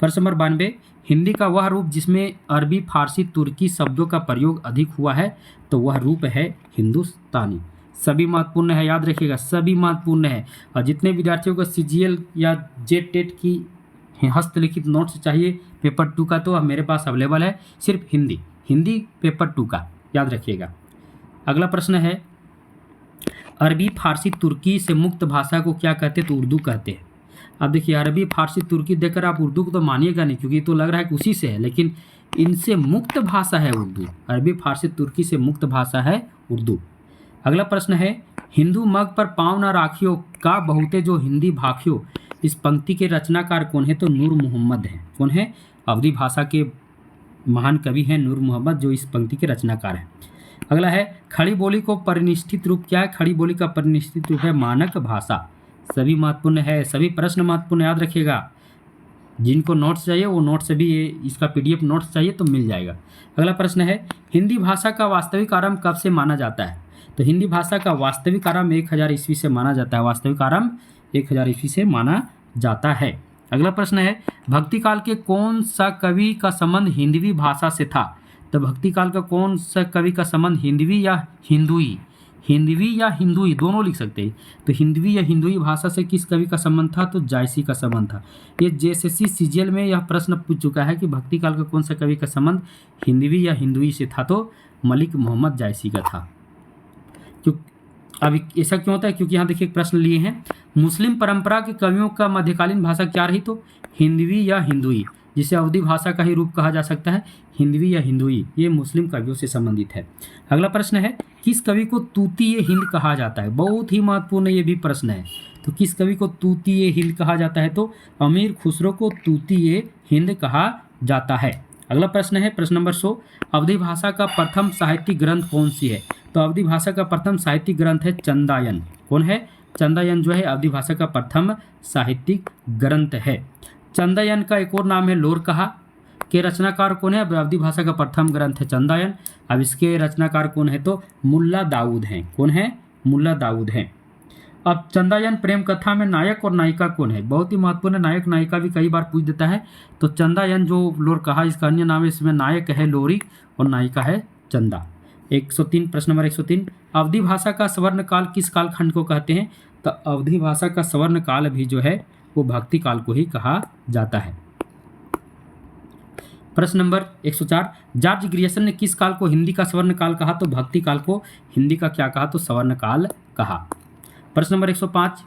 प्रश्न नंबर 92, हिंदी का वह रूप जिसमें अरबी, फारसी, तुर्की शब्दों का प्रयोग अधिक हुआ है, तो वह रूप है हिंदुस्तानी। सभी महत्वपूर्ण है, याद रखिएगा, सभी महत्वपूर्ण है। और जितने विद्यार्थियों को सीजीएल या जेट टेट की हस्तलिखित नोट्स चाहिए पेपर 2 का, तो मेरे पास अवेलेबल है। सिर्फ हिंदी पेपर 2 का, याद रखिएगा। अगला प्रश्न है, अरबी, फारसी, तुर्की से मुक्त भाषा को क्या कहते हैं? तो उर्दू कहते हैं। अब देखिए, अरबी, फारसी, तुर्की देखकर आप उर्दू को तो मानिएगा नहीं, क्योंकि तो लग रहा है कि उसी से है, लेकिन इनसे मुक्त भाषा है उर्दू। अरबी, फारसी, तुर्की से मुक्त भाषा है उर्दू। अगला प्रश्न है, हिंदू मग पर पाँव न राखियो का बहुते जो हिंदी भाखियो। इस पंक्ति के रचनाकार कौन है? तो नूर मोहम्मद हैं। कौन है? अवधी भाषा के महान कवि हैं नूर मोहम्मद, जो इस पंक्ति के रचनाकार हैं। अगला है, खड़ी बोली को परिनिष्ठित रूप क्या है? खड़ी बोली का परिनिष्ठित रूप है मानक भाषा। सभी महत्वपूर्ण है, सभी प्रश्न महत्वपूर्ण, याद रखिएगा। जिनको नोट्स चाहिए वो नोट्स भी, इसका पीडीएफ नोट्स चाहिए तो मिल जाएगा। अगला प्रश्न है, हिंदी भाषा का वास्तविक आरंभ कब से माना जाता है? तो हिंदी भाषा का वास्तविक आरंभ 1000 ईस्वी से माना जाता है। वास्तविक आरंभ 1000 ईस्वी से माना जाता है। अगला प्रश्न है, भक्ति काल के कौन सा कवि का संबंध हिंदवी भाषा से था? तो भक्ति काल का कौन सा कवि का संबंध हिंदवी या हिंदुई, हिंदवी या हिंदुई दोनों लिख सकते हैं। तो हिंदवी या हिंदुई भाषा से किस कवि का संबंध था? तो जायसी का संबंध था। ये जेएसएससी सीजीएल में यह प्रश्न पूछ चुका है कि भक्ति काल का कौन सा कवि का संबंध हिंदवी या हिंदुई से था? तो मलिक मोहम्मद जायसी का था। क्यों अब ऐसा क्यों होता है? क्योंकि यहाँ देखिए प्रश्न लिए हैं, मुस्लिम परंपरा के कवियों का मध्यकालीन भाषा क्या रही? तो हिंदवी या हिंदुई, जिसे अवधी भाषा का ही रूप कहा जा सकता है, हिंदवी या हिंदुई, ये मुस्लिम कवियों से संबंधित है। अगला प्रश्न है, किस कवि को तूतीय हिंद कहा जाता है? बहुत ही महत्वपूर्ण ये भी प्रश्न है। तो किस कवि को तूतीय हिंद कहा जाता है? तो अमीर खुसरो को तूतीय हिंद कहा जाता है। अगला प्रश्न है, प्रश्न नंबर 100, अवधी भाषा का प्रथम साहित्यिक ग्रंथ कौन सी है? तो अवधी भाषा का प्रथम साहित्यिक ग्रंथ है चंदायन। कौन है? चंदायन जो है अवधी भाषा का प्रथम साहित्यिक ग्रंथ है। चंदायन का एक और नाम है लोरकहा। के रचनाकार कौन है? अवधी भाषा का प्रथम ग्रंथ है चंदायन। अब इसके रचनाकार कौन है? तो मुल्ला दाऊद हैं। कौन है? मुल्ला दाऊद हैं। अब चंदायन प्रेम कथा में नायक और नायिका कौन है? बहुत ही महत्वपूर्ण, नायक नायिका भी कई बार पूछ देता है। तो चंदायन जो लोरकहा, इसका अन्य नाम है, इसमें नायक है लोरिक और नायिका है चंदा। 103, प्रश्न नंबर 103, अवधी भाषा का स्वर्ण काल किस कालखंड को कहते हैं? तो अवधी भाषा का स्वर्ण काल भी जो है वो भक्ति काल को ही कहा जाता है। प्रश्न नंबर 104, जॉर्ज ग्रियर्सन ने किस काल को हिंदी का स्वर्ण काल कहा? तो भक्ति काल को हिंदी का क्या कहा? तो स्वर्ण काल कहा। प्रश्न नंबर 105,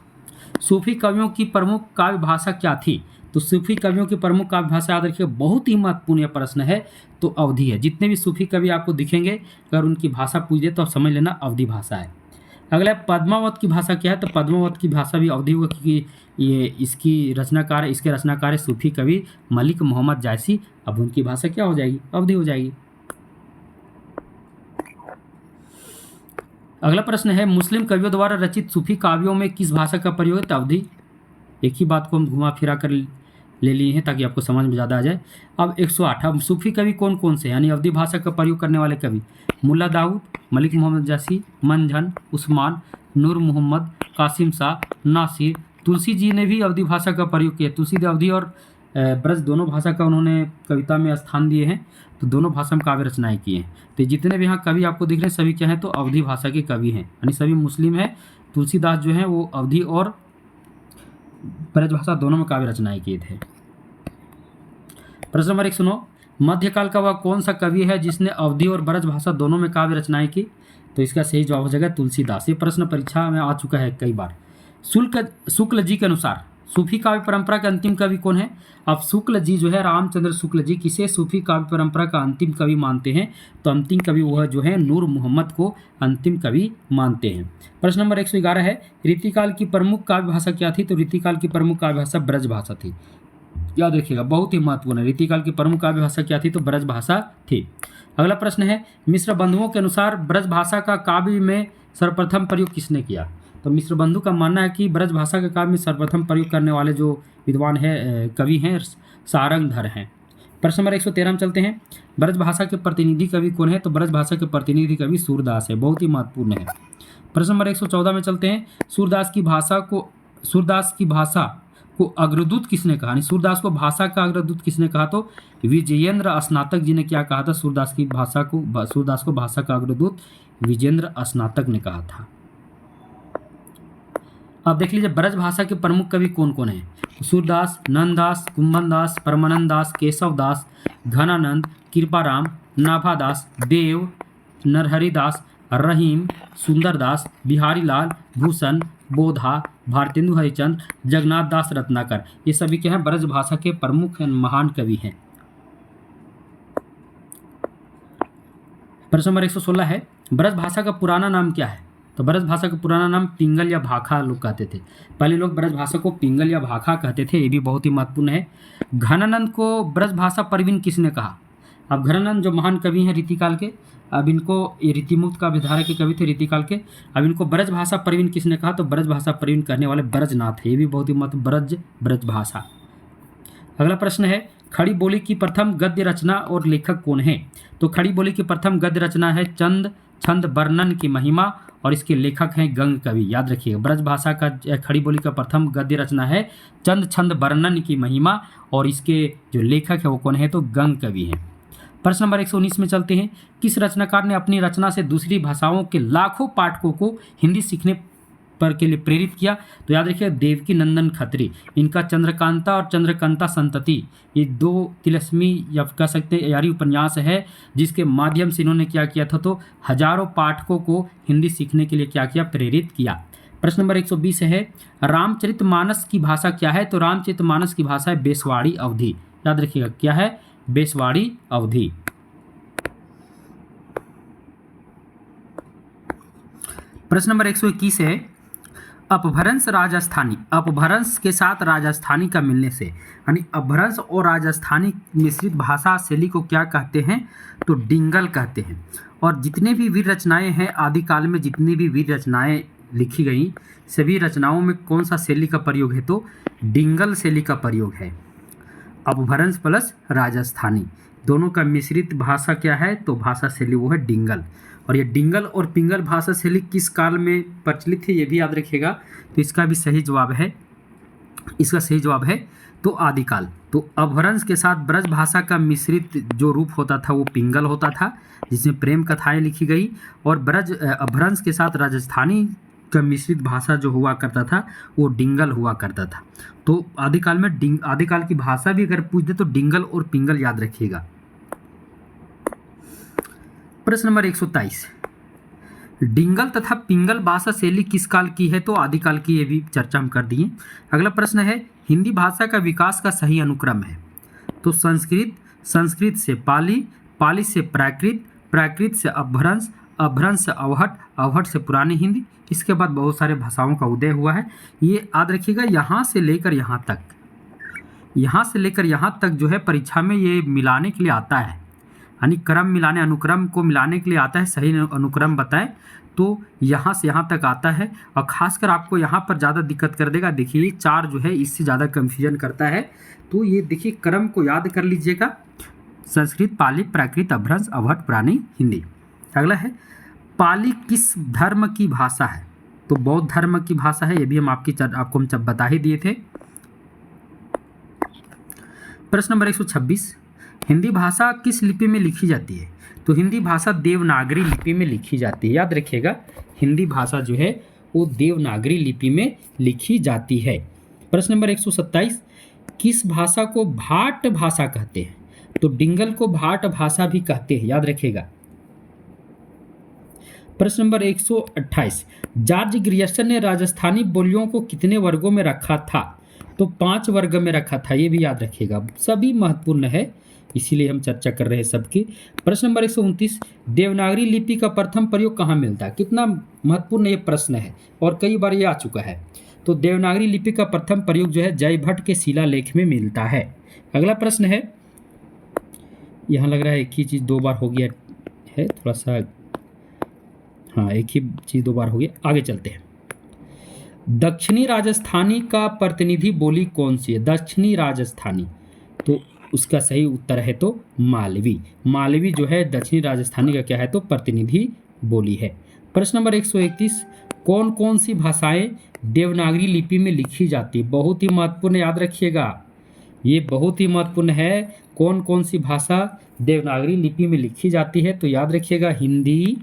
सूफी कवियों की प्रमुख काव्य भाषा क्या थी? तो सूफी कवियों की प्रमुख काव्य भाषा याद रखिए, बहुत ही महत्वपूर्ण यह प्रश्न है, तो अवधी है। जितने भी सूफी कवि आपको दिखेंगे अगर उनकी भाषा पूछ दे तो आप समझ लेना अवधी भाषा है। अगला पद्मावत की भाषा क्या है? तो पद्मावत की भाषा भी अवधी होगा, क्योंकि ये इसके रचनाकार है सूफी कवि मलिक मोहम्मद जायसी। अब उनकी भाषा क्या हो जाएगी? अवधी हो जाएगी। अगला प्रश्न है, मुस्लिम कवियों द्वारा रचित सूफी काव्यों में किस भाषा का प्रयोग है? तो अवधी। एक ही बात को हम घुमा फिरा कर ले लिए हैं ताकि आपको समझ में ज़्यादा आ जाए। अब 108, अब सूफी कवि कौन कौन से यानी अवधी भाषा का प्रयोग करने वाले कवि? मुल्ला दाऊद, मलिक मोहम्मद जायसी, मंझन, उस्मान, नूर मोहम्मद, कासिम शाह, नासिर। तुलसी जी ने भी अवधी भाषा का प्रयोग किया। तुलसीदेव अवधी और ब्रज दोनों भाषा का उन्होंने कविता में स्थान दिए हैं, तो दोनों भाषा में काव्य रचनाएं की हैं। तो जितने भी यहाँ कवि आपको दिख रहे हैं सभी क्या हैं? तो अवधी भाषा के कवि हैं, यानी सभी मुस्लिम हैं। तुलसीदास जो हैं वो अवधी और ब्रज भाषा दोनों में काव्य रचनाएं किए थे। प्रश्न नंबर 1 सुनो, मध्यकाल का वह कौन सा कवि है जिसने अवधी और ब्रज भाषा दोनों में काव्य रचनाएं की? तो इसका सही जवाब हो जाएगा तुलसीदास। ये प्रश्न परीक्षा में आ चुका है कई बार। शुक्ल जी के अनुसार सूफी काव्य परंपरा के अंतिम कवि कौन है? अब शुक्ल जी जो है, रामचंद्र शुक्ल जी, किसे सूफी काव्य परंपरा का अंतिम कवि मानते हैं? तो अंतिम कवि वह जो है नूर मोहम्मद को अंतिम कवि मानते हैं। प्रश्न नंबर 111 है, रीतिकाल की प्रमुख काव्य भाषा क्या थी? तो रीतिकाल की प्रमुख काव्य भाषा ब्रज भाषा थी। याद रखिएगा, बहुत ही महत्वपूर्ण है। रीतिकाल की प्रमुख काव्य भाषा क्या थी? तो ब्रज भाषा थी। अगला प्रश्न है, मिश्र बंधुओं के अनुसार ब्रज भाषा का काव्य में सर्वप्रथम प्रयोग किसने किया? तो मिश्र बंधु का मानना है कि ब्रज भाषा के काव्य में सर्वप्रथम प्रयोग करने वाले जो विद्वान है कवि हैं सारंगधर हैं। प्रश्न नंबर 113 में चलते हैं, ब्रज भाषा के प्रतिनिधि कवि कौन है? तो ब्रज भाषा के प्रतिनिधि कवि सूरदास है, बहुत ही महत्वपूर्ण है। प्रश्न नंबर 114 में चलते हैं, सूरदास की भाषा को अग्रदूत किसने कहा? सूरदास को भाषा का अग्रदूत किसने कहा? तो विजयेंद्र स्नातक जी ने क्या कहा था? सूरदास को भाषा का अग्रदूत विजयेंद्र स्नातक ने कहा था। अब देख लीजिए ब्रज भाषा के प्रमुख कवि कौन कौन हैं? सूरदास, नंददास, कुंभनदास, परमानंद दास, केशव दास, घनानंद, कृपाराम, नाभादास, देव, नरहरिदास, रहीम, सुंदरदास, बिहारी लाल, भूषण, बोधा, भारतेंदु हरिचंद, जगन्नाथ दास रत्नाकर। ये सभी क्या हैं? ब्रज भाषा के प्रमुख महान कवि हैं। प्रश्न नंबर 116 है, ब्रज भाषा का पुराना नाम क्या है? तो ब्रज भाषा का पुराना नाम पिंगल या भाखा लोग कहते थे। पहले लोग ब्रज भाषा को पिंगल या भाखा कहते थे, ये भी बहुत ही महत्वपूर्ण है। घनानंद को ब्रज भाषा प्रवीण किसने कहा? अब घनानंद जो महान कवि हैं रीतिकाल के, अब इनको ये रीतिमुक्त का विधारक के कवि थे रीतिकाल के। अब इनको ब्रज भाषा प्रवीण किसने कहा? तो ब्रज भाषा प्रवीण करने वाले ब्रजनाथ है, ये भी बहुत ही महत्व ब्रज भाषा। अगला प्रश्न है, खड़ी बोली की प्रथम गद्य रचना और लेखक कौन है? तो खड़ी बोली की प्रथम गद्य रचना है चंद छंद वर्णन की महिमा, और इसके लेखक हैं गंग कवि। याद रखिएगा, ब्रज भाषा का खड़ी बोली का प्रथम गद्य रचना है चंद छंद वर्णन की महिमा, और इसके जो लेखक है वो कौन है? तो गंग कवि हैं। प्रश्न नंबर 119 में चलते हैं, किस रचनाकार ने अपनी रचना से दूसरी भाषाओं के लाखों पाठकों को हिंदी सीखने पर के लिए प्रेरित किया? तो याद रखिए देवकी नंदन खत्री। इनका चंद्रकांता और चंद्रकांता संतति ये दो तिलस्मी या कह सकते हैं यारी उपन्यास है, जिसके माध्यम से इन्होंने क्या किया था? तो हजारों पाठकों को हिंदी सीखने के लिए क्या किया? प्रेरित किया। प्रश्न नंबर 120 है, रामचरितमानस की भाषा क्या है? तो रामचरितमानस की भाषा है बेसवाड़ी अवधी। याद रखिएगा क्या है? बेसवाड़ी अवधी। प्रश्न नंबर 121 है, अपभ्रंश राजस्थानी, अपभ्रंश के साथ राजस्थानी का मिलने से यानी अपभ्रंश और राजस्थानी मिश्रित भाषा शैली को क्या कहते हैं? तो डिंगल कहते हैं। और जितने भी वीर रचनाएं हैं आदिकाल में, जितनी भी वीर रचनाएं लिखी गई, सभी रचनाओं में कौन सा शैली का प्रयोग है? तो डिंगल शैली का प्रयोग है। अपभ्रंश प्लस राजस्थानी दोनों का मिश्रित भाषा क्या है? तो भाषा शैली वो है डिंगल। और ये डिंगल और पिंगल भाषा शैली किस काल में प्रचलित है ये भी याद रखिएगा। तो इसका भी सही जवाब है तो आदिकाल। तो अपभ्रंश के साथ ब्रज भाषा का मिश्रित जो रूप होता था वो पिंगल होता था, जिसमें प्रेम कथाएं लिखी गई। और अपभ्रंश के साथ राजस्थानी का मिश्रित भाषा जो हुआ करता था वो डिंगल हुआ करता था। तो आदिकाल में आदिकाल की भाषा भी अगर पूछ दे तो डिंगल और पिंगल याद रखिएगा। प्रश्न नंबर 123, डिंगल तथा पिंगल भाषा शैली किस काल की है? तो आदिकाल की, ये भी चर्चा हम कर दिए। अगला प्रश्न है, हिंदी भाषा का विकास का सही अनुक्रम है? तो संस्कृत, संस्कृत से पाली, पाली से प्राकृत, प्राकृत से अपभ्रंश, अपभ्रंश से अवहट, अवहट से पुरानी हिंदी। इसके बाद बहुत सारे भाषाओं का उदय हुआ है। ये याद रखिएगा, यहाँ से लेकर यहाँ तक, यहाँ से लेकर यहाँ तक जो है परीक्षा में ये मिलाने के लिए आता है, यानी क्रम मिलाने, अनुक्रम को मिलाने के लिए आता है। सही अनुक्रम बताएं तो यहाँ से यहाँ तक आता है। और खासकर आपको यहाँ पर ज़्यादा दिक्कत कर देगा। देखिए ये 4 जो है इससे ज़्यादा कन्फ्यूजन करता है। तो ये देखिए क्रम को याद कर लीजिएगा, संस्कृत, पाली, प्राकृत, अपभ्रंश, अवहट, पुरानी हिंदी। अगला है, पाली किस धर्म की भाषा है? तो बौद्ध धर्म की भाषा है। ये भी हम आपको हम बता ही दिए थे। प्रश्न नंबर 126, हिंदी भाषा किस लिपि में लिखी जाती है? तो हिंदी भाषा देवनागरी लिपि में लिखी जाती है। याद रखिएगा, हिंदी भाषा जो है वो देवनागरी लिपि में लिखी जाती है। प्रश्न नंबर 127, किस भाषा को भाट भाषा कहते हैं? तो डिंगल को भाट भाषा भी कहते हैं, याद रखिएगा। प्रश्न नंबर 128, जॉर्ज ग्रियर्सन ने राजस्थानी बोलियों को कितने वर्गों में रखा था? तो 5 वर्ग में रखा था। ये भी याद रखिएगा, सभी महत्वपूर्ण है, इसीलिए हम चर्चा कर रहे हैं सबकी। प्रश्न नंबर 129, देवनागरी लिपि का प्रथम प्रयोग कहाँ मिलता है? कितना महत्वपूर्ण ये प्रश्न है और कई बार ये आ चुका है। तो देवनागरी लिपि का प्रथम प्रयोग जो है जयभट्ट के शिलालेख में मिलता है। अगला प्रश्न है, यहाँ लग रहा है एक ही चीज़ 2 बार हो गया है, थोड़ा सा, हाँ एक ही चीज़ 2 बार हो गया। आगे चलते हैं। दक्षिणी राजस्थानी का प्रतिनिधि बोली कौन सी है? दक्षिणी राजस्थानी, तो उसका सही उत्तर है तो मालवी। मालवी जो है दक्षिणी राजस्थानी का क्या है? तो प्रतिनिधि बोली है। प्रश्न नंबर 131, कौन कौन सी भाषाएं देवनागरी लिपि में लिखी जाती है? बहुत ही महत्वपूर्ण, याद रखिएगा, ये बहुत ही महत्वपूर्ण है। कौन कौन सी भाषा देवनागरी लिपि में लिखी जाती है? तो याद रखिएगा, हिंदी,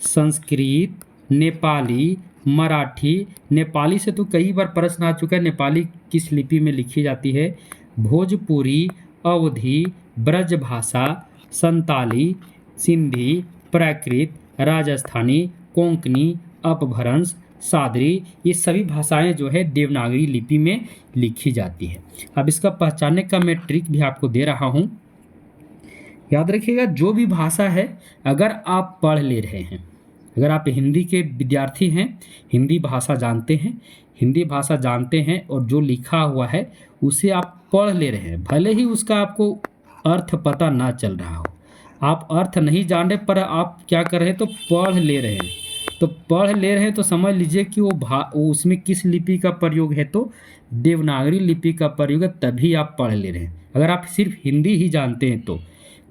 संस्कृत, नेपाली, मराठी। नेपाली से तो कई बार प्रश्न आ चुका है, नेपाली किस लिपि में लिखी जाती है? भोजपुरी, अवधी, ब्रजभाषा, संताली, सिंधी, प्राकृत, राजस्थानी, कोंकणी, अपभ्रंश, सादरी। ये सभी भाषाएं जो है देवनागरी लिपि में लिखी जाती है। अब इसका पहचानने का मैं ट्रिक भी आपको दे रहा हूँ। याद रखिएगा, जो भी भाषा है अगर आप पढ़ ले रहे हैं, अगर आप हिंदी के विद्यार्थी हैं, हिंदी भाषा जानते हैं, हिंदी भाषा जानते हैं और जो लिखा हुआ है उसे आप पढ़ ले रहे हैं, भले ही उसका आपको अर्थ पता ना चल रहा हो, आप अर्थ नहीं जान रहे पर आप क्या कर रहे हैं? तो पढ़ ले रहे हैं। तो पढ़ ले रहे हैं तो समझ लीजिए कि वो उसमें किस लिपि का प्रयोग है? तो देवनागरी लिपि का प्रयोग है, तभी आप पढ़ ले रहे हैं। अगर आप सिर्फ हिंदी ही जानते हैं तो,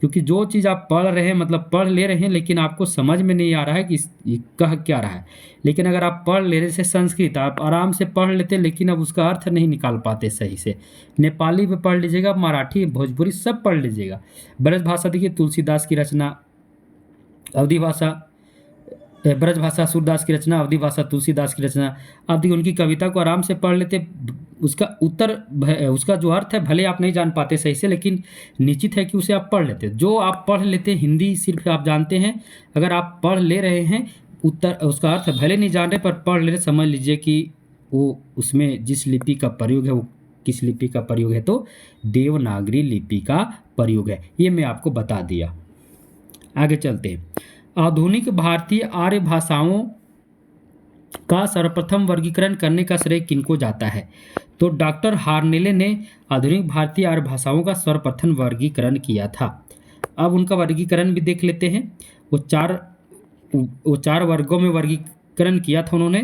क्योंकि जो चीज़ आप पढ़ रहे हैं मतलब पढ़ ले रहे हैं लेकिन आपको समझ में नहीं आ रहा है कि ये कह क्या रहा है। लेकिन अगर आप पढ़ ले रहे, जैसे संस्कृत आप आराम से पढ़ लेते लेकिन अब उसका अर्थ नहीं निकाल पाते सही से। नेपाली पे पढ़ लीजिएगा, मराठी, भोजपुरी सब पढ़ लीजिएगा। ब्रज भाषा देखिए, तुलसीदास की रचना, अवधी भाषा, ब्रज भाषा सूरदास की रचना, अवधी भाषा तुलसीदास की रचना। आप देखिए उनकी कविता को आराम से पढ़ लेते, उसका उत्तर, उसका जो अर्थ है भले आप नहीं जान पाते सही से, लेकिन निश्चित है कि उसे आप पढ़ लेते। जो आप पढ़ लेते हिंदी सिर्फ आप जानते हैं, अगर आप पढ़ ले रहे हैं उत्तर, उसका अर्थ भले नहीं जान रहे पर पढ़ ले रहे, समझ लीजिए कि वो उसमें जिस लिपि का प्रयोग है वो किस लिपि का प्रयोग है? तो देवनागरी लिपि का प्रयोग है। ये मैं आपको बता दिया। आगे चलते हैं। आधुनिक भारतीय आर्य भाषाओं का सर्वप्रथम वर्गीकरण करने का श्रेय किनको जाता है? तो डॉक्टर हार्नेले ने आधुनिक भारतीय आर्य भाषाओं का सर्वप्रथम वर्गीकरण किया था। अब उनका वर्गीकरण भी देख लेते हैं। वो चार वर्गों में वर्गीकरण किया था उन्होंने,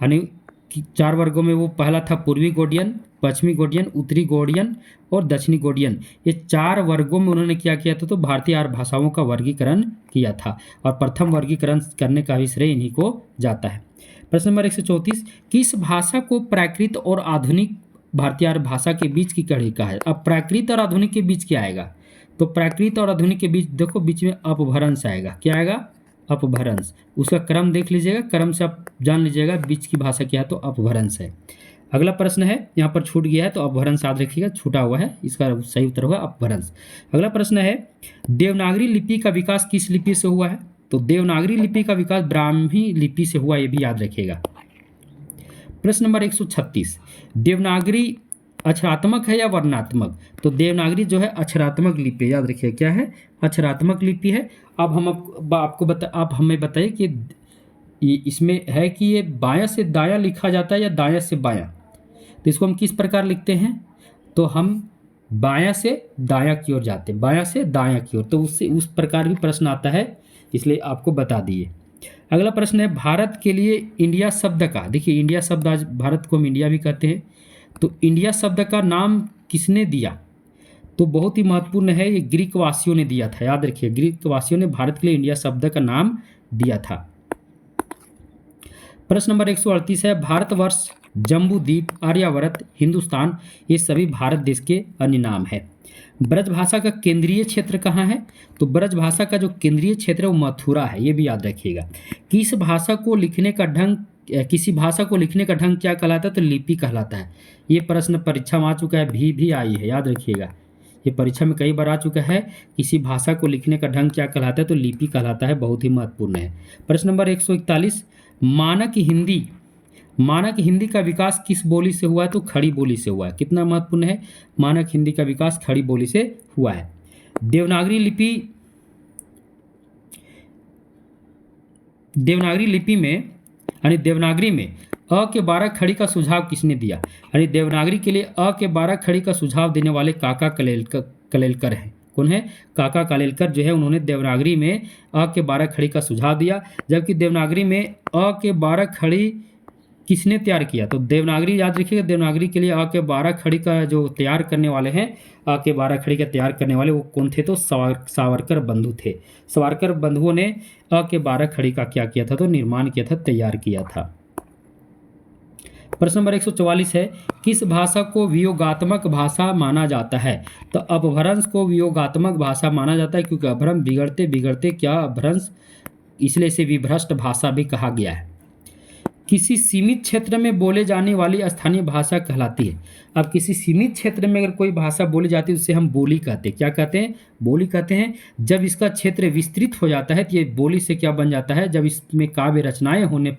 यानी 4 वर्गों में। वो पहला था पूर्वी गोडियन, पश्चिमी गोडियन, उत्तरी गोडियन और दक्षिणी गोडियन। ये 4 वर्गों में उन्होंने क्या किया था? तो भारतीय आर्य भाषाओं का वर्गीकरण किया था और प्रथम वर्गीकरण करने का भी श्रेय इन्हीं को जाता है। प्रश्न नंबर 134, किस भाषा को प्राकृत और आधुनिक भारतीय आर्य भाषा के बीच की कड़ी कहा है? अब प्राकृत और आधुनिक के बीच क्या आएगा? तो प्राकृत और आधुनिक के बीच देखो, बीच में अपभ्रंश आएगा। क्या आएगा? अपभ्रंश। उसका क्रम देख लीजिएगा, क्रम से आप जान लीजिएगा बीच की भाषा क्या है, तो अपभ्रंश है। अगला प्रश्न है, यहाँ पर छूट गया है तो अपभ्रंश याद रखिएगा, छूटा हुआ है, इसका सही उत्तर होगा अपभ्रंश। अगला प्रश्न है, देवनागरी लिपि का विकास किस लिपि से हुआ है? तो देवनागरी लिपि का विकास ब्राह्मी लिपि से हुआ, ये भी याद रखिएगा। प्रश्न नंबर 136, देवनागरी अक्षरात्मक है या वर्णात्मक? तो देवनागरी जो है अक्षरात्मक लिपि है, याद रखिए क्या है, अक्षरात्मक लिपि है। अब आप हमें बताइए कि इसमें है कि ये बायां से दायां लिखा जाता है या दायां से बायां, तो इसको हम किस प्रकार लिखते हैं? तो हम बायां से दायां की ओर जाते हैं, बायां से दायां की ओर, तो उससे उस प्रकार भी प्रश्न आता है, इसलिए आपको बता दिए। अगला प्रश्न है भारत के लिए इंडिया शब्द का, देखिए इंडिया शब्द आज भारत को हम इंडिया भी कहते हैं, तो इंडिया शब्द का नाम किसने दिया? तो बहुत ही महत्वपूर्ण है, ये ग्रीक वासियों ने दिया था, याद रखिए ग्रीक वासियों ने भारत के लिए इंडिया शब्द का नाम दिया था। प्रश्न नंबर 138 है भारतवर्ष, जम्बूद्वीप, आर्यावर्त, हिंदुस्तान, ये सभी भारत देश के अन्य नाम है। ब्रजभाषा का केंद्रीय क्षेत्र कहाँ है? तो ब्रजभाषा का जो केंद्रीय क्षेत्र है वो मथुरा है, ये भी याद रखिएगा। किसी भाषा को लिखने का ढंग क्या कहलाता है? तो लिपि कहलाता है। ये प्रश्न परीक्षा में आ चुका है, भी आई है, याद रखिएगा, ये परीक्षा में कई बार आ चुका है। किसी भाषा को लिखने का ढंग क्या कहलाता है? तो लिपि कहलाता है, बहुत ही महत्वपूर्ण है। प्रश्न नंबर 141, मानक हिंदी का विकास किस बोली से हुआ है? तो खड़ी बोली से हुआ है। कितना महत्वपूर्ण है, मानक हिंदी का विकास खड़ी बोली से हुआ है। देवनागरी लिपि में यानी देवनागरी में अ के 12 खड़ी का सुझाव किसने दिया? यानी देवनागरी के लिए अ के 12 खड़ी का सुझाव देने वाले काका कलेलकर हैं। कौन है? काका कलेलकर जो है, उन्होंने देवनागरी में अ के 12 खड़ी का सुझाव दिया। जबकि देवनागरी में अ के 12 खड़ी किसने तैयार किया? तो देवनागरी याद रखिएगा, देवनागरी के लिए अ के 12 खड़ी का जो तैयार करने वाले हैं, अ के 12 खड़ी का तैयार करने वाले वो कौन थे? तो सावरकर बंधु थे। सावरकर बंधुओं ने अ के 12 खड़ी का क्या किया था? तो निर्माण किया था, तैयार किया था। प्रश्न नंबर 144 है किस भाषा को वियोगात्मक भाषा माना जाता है? तो अपभ्रंश को वियोगात्मक भाषा माना जाता है, क्योंकि अपभ्रंश बिगड़ते बिगड़ते क्या अपभ्रंश, इसलिए इसे विभ्रष्ट भाषा भी कहा गया है। किसी सीमित क्षेत्र में बोले जाने वाली स्थानीय भाषा कहलाती है। अब किसी सीमित क्षेत्र में अगर कोई भाषा बोली जाती है उसे हम बोली कहते हैं। क्या कहते हैं? बोली कहते हैं। जब इसका क्षेत्र विस्तृत हो जाता है तो ये बोली से क्या बन जाता है? जब इसमें काव्य रचनाएं होने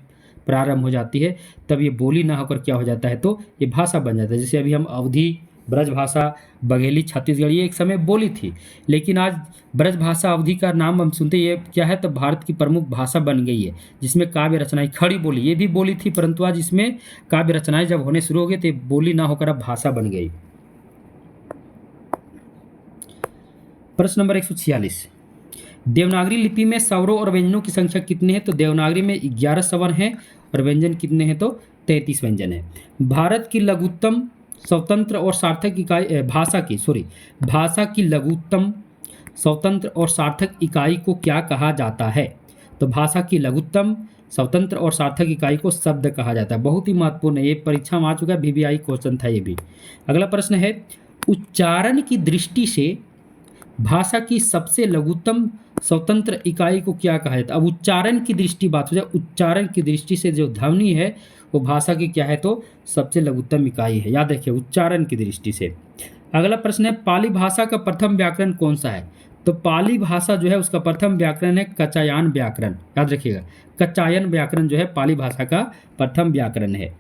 प्रारंभ हो जाती है तब ये बोली ना होकर क्या हो जाता है? तो ये भाषा बन जाता है। जैसे अभी हम अवधी, ब्रजभाषा, बघेली, छत्तीसगढ़ी, ये एक समय बोली थी, लेकिन आज ब्रजभाषा, अवधी का नाम हम सुनते ये क्या है? तो भारत की प्रमुख भाषा बन गई है, जिसमें काव्य रचनाएं, खड़ी बोली ये भी बोली थी, परंतु आज इसमें काव्य रचनाएं जब होने शुरू हो गए तो बोली ना होकर अब भाषा बन गई। प्रश्न नंबर 146, देवनागरी लिपि में स्वरों और व्यंजनों की संख्या कितनी है? तो देवनागरी में 11 स्वर हैं और व्यंजन कितने हैं? तो 33 व्यंजन है। भारत की लघुत्तम, स्वतंत्र और सार्थक इकाई भाषा की लघुत्तम, स्वतंत्र और सार्थक इकाई को क्या कहा जाता है? तो भाषा की लघुत्तम, स्वतंत्र और सार्थक इकाई को शब्द कहा जाता है। बहुत ही महत्वपूर्ण है, ये परीक्षा में आ चुका है, VVI क्वेश्चन था ये भी। अगला प्रश्न है उच्चारण की दृष्टि से भाषा की सबसे लघुत्तम स्वतंत्र इकाई को क्या कहा जाता है? अब उच्चारण की दृष्टि बात हो जाए, उच्चारण की दृष्टि से जो ध्वनि है वो भाषा की क्या है? तो सबसे लघुत्तम इकाई है, याद रखिए उच्चारण की दृष्टि से। अगला प्रश्न है पाली भाषा का प्रथम व्याकरण कौन सा है? तो पाली भाषा जो है उसका प्रथम व्याकरण है कचायन व्याकरण, याद रखिएगा कचायन व्याकरण जो है पाली भाषा का प्रथम व्याकरण है।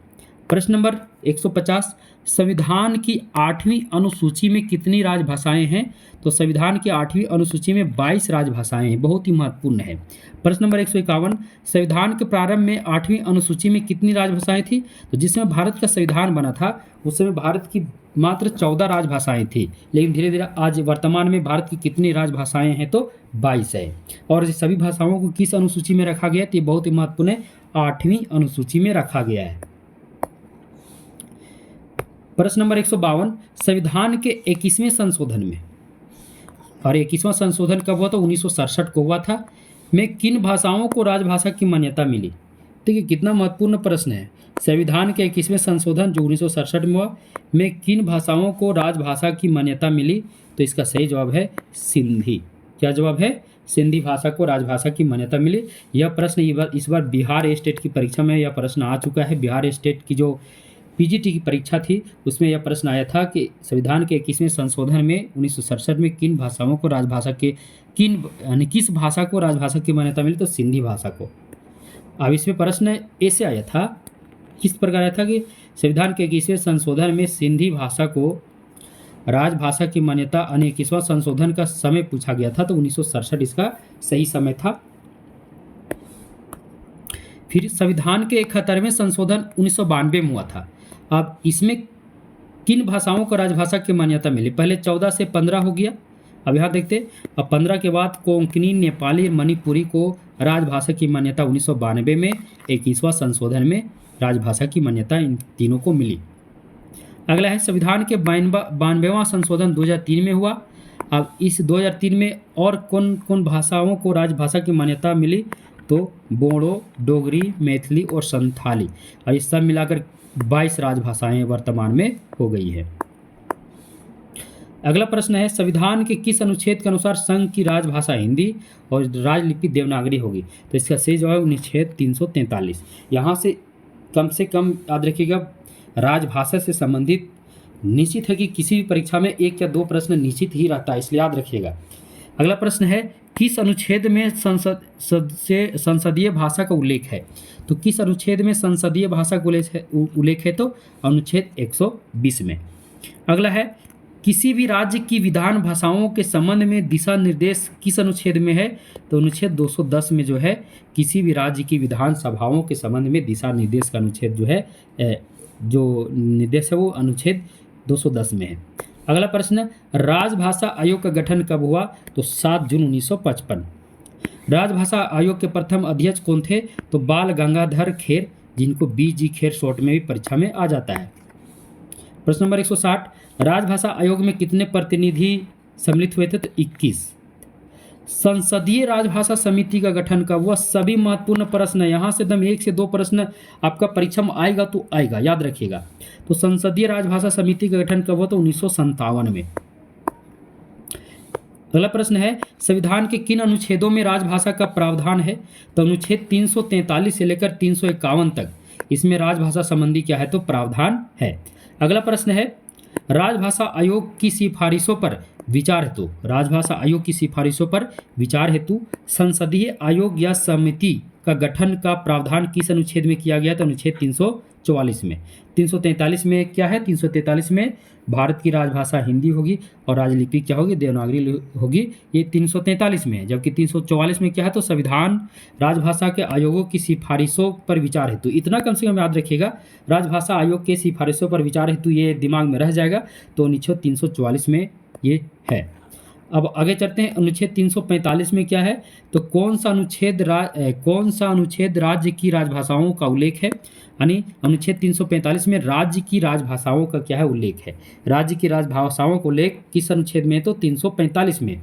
प्रश्न नंबर 150, संविधान की 8वीं अनुसूची में कितनी राजभाषाएं हैं? तो संविधान की 8वीं अनुसूची में 22 राजभाषाएं हैं, बहुत ही महत्वपूर्ण है। प्रश्न नंबर 151, संविधान के प्रारंभ में 8वीं अनुसूची में कितनी राजभाषाएं थी? तो जिसमें भारत का संविधान बना था उस समय भारत की मात्र 14 राजभाषाएं थी, लेकिन धीरे धीरे आज वर्तमान में भारत की कितनी राजभाषाएं हैं? तो 22 है। और इस सभी भाषाओं को किस अनुसूची में रखा गया? तो ये बहुत ही महत्वपूर्ण है, 8वीं अनुसूची में रखा गया है। प्रश्न नंबर 152, संविधान के 21वें संशोधन में, और 21वां संशोधन कब हुआ? तो 1967 को हुआ था, में किन भाषाओं को राजभाषा की मान्यता मिली? देखिए कितना महत्वपूर्ण प्रश्न है। संविधान के 21वें संशोधन जो 1967 में हुआ, में किन भाषाओं को राजभाषा की मान्यता मिली? तो इसका सही जवाब है सिंधी। क्या जवाब है? सिंधी भाषा को राजभाषा की मान्यता मिली। यह प्रश्न इस बार बिहार स्टेट की परीक्षा में यह प्रश्न आ चुका है। बिहार स्टेट की जो पीजीटी की परीक्षा थी, उसमें यह प्रश्न आया था कि संविधान के 21वें संशोधन में 1967 में किन भाषाओं को राजभाषा के यानी किस भाषा को राजभाषा की मान्यता मिली, तो सिंधी भाषा को। अब इसमें प्रश्न ऐसे आया था, किस प्रकार आया था कि संविधान के 21वें संशोधन में सिंधी भाषा को राजभाषा की मान्यता, यानी 21वां संशोधन का समय पूछा गया था, तो 1967 इसका सही समय था। फिर संविधान के 71वें संशोधन 1992 में हुआ था। अब इसमें किन भाषाओं को राजभाषा की मान्यता मिली, पहले 14 से 15 हो गया। अब यहाँ देखते, अब 15 के बाद कोंकणी, नेपाली, मणिपुरी को राजभाषा की मान्यता 1992 में 21वां संशोधन में राजभाषा की मान्यता इन तीनों को मिली। अगला है संविधान के 92वां संशोधन 2003 में हुआ। अब इस 2003 में और कौन कौन भाषाओं को राजभाषा की मान्यता मिली, तो बोडो, डोगरी, मैथिली और संथाली, और इस सब मिलाकर 22 राजभाषाएं वर्तमान में हो गई है। अगला प्रश्न है संविधान के किस अनुच्छेद के अनुसार संघ की राजभाषा हिंदी और राजलिपि देवनागरी होगी, तो इसका सही जवाब है अनुच्छेद 343। यहाँ से कम याद रखिएगा, राजभाषा से संबंधित निश्चित है कि किसी भी परीक्षा में 1 या 2 प्रश्न निश्चित ही रहता है, इसलिए याद रखिएगा। अगला प्रश्न है किस अनुच्छेद में संसदीय भाषा का उल्लेख है, तो किस अनुच्छेद में संसदीय भाषा का उल्लेख है, तो अनुच्छेद 120 में। अगला है किसी भी राज्य की विधान भाषाओं के संबंध में दिशा निर्देश किस अनुच्छेद में है, तो अनुच्छेद 210 में जो है किसी भी राज्य की विधान सभाओं के संबंध में दिशा निर्देश का अनुच्छेद जो है जो निर्देश है वो अनुच्छेद 210 में है। अगला प्रश्न, राजभाषा आयोग का गठन कब हुआ, तो 7 जून 1955। राजभाषा आयोग के प्रथम अध्यक्ष कौन थे, तो बाल गंगाधर खेर, जिनको BG खेर शॉर्ट में भी परीक्षा में आ जाता है। प्रश्न नंबर 160, राजभाषा आयोग में कितने प्रतिनिधि सम्मिलित हुए थे, तो 21। संसदीय राजभाषा समिति का गठन कब हुआ, सभी महत्वपूर्ण प्रश्न, यहाँ से एकदम 1 से 2 प्रश्न आपका परीक्षा में आएगा तो आएगा, याद रखिएगा। तो संसदीय राजभाषा समिति का गठन कब हुआ, तो 1957 में। अगला प्रश्न है संविधान के किन अनुच्छेदों में राजभाषा का प्रावधान है, तो अनुच्छेद 343 से लेकर 351 तक इसमें राजभाषा संबंधी क्या है, तो प्रावधान है। अगला प्रश्न है राजभाषा आयोग की सिफारिशों पर विचार हेतु, राजभाषा आयोग की सिफारिशों पर विचार हेतु संसदीय आयोग या समिति का गठन का प्रावधान किस अनुच्छेद में किया गया, तो अनुच्छेद 344 में। 343 में क्या है, 343 में भारत की राजभाषा हिंदी होगी और राजलिपि क्या होगी, देवनागरी होगी, ये 343 में है। जबकि 344 में क्या है, तो संविधान राजभाषा के आयोगों की सिफारिशों पर विचार हेतु, इतना कम से कम याद रखिएगा, राजभाषा आयोग के सिफारिशों पर विचार हेतु ये दिमाग में रह जाएगा, तो अनुच्छेद 344 में ये है। अब आगे चलते हैं, अनुच्छेद 345 में क्या है, तो कौन सा अनुच्छेद राज्य की राजभाषाओं का उल्लेख है, यानी अनुच्छेद 345 में राज्य की राजभाषाओं का क्या है, उल्लेख है। राज्य की राजभाषाओं का उल्लेख किस अनुच्छेद में है, तो 345 में।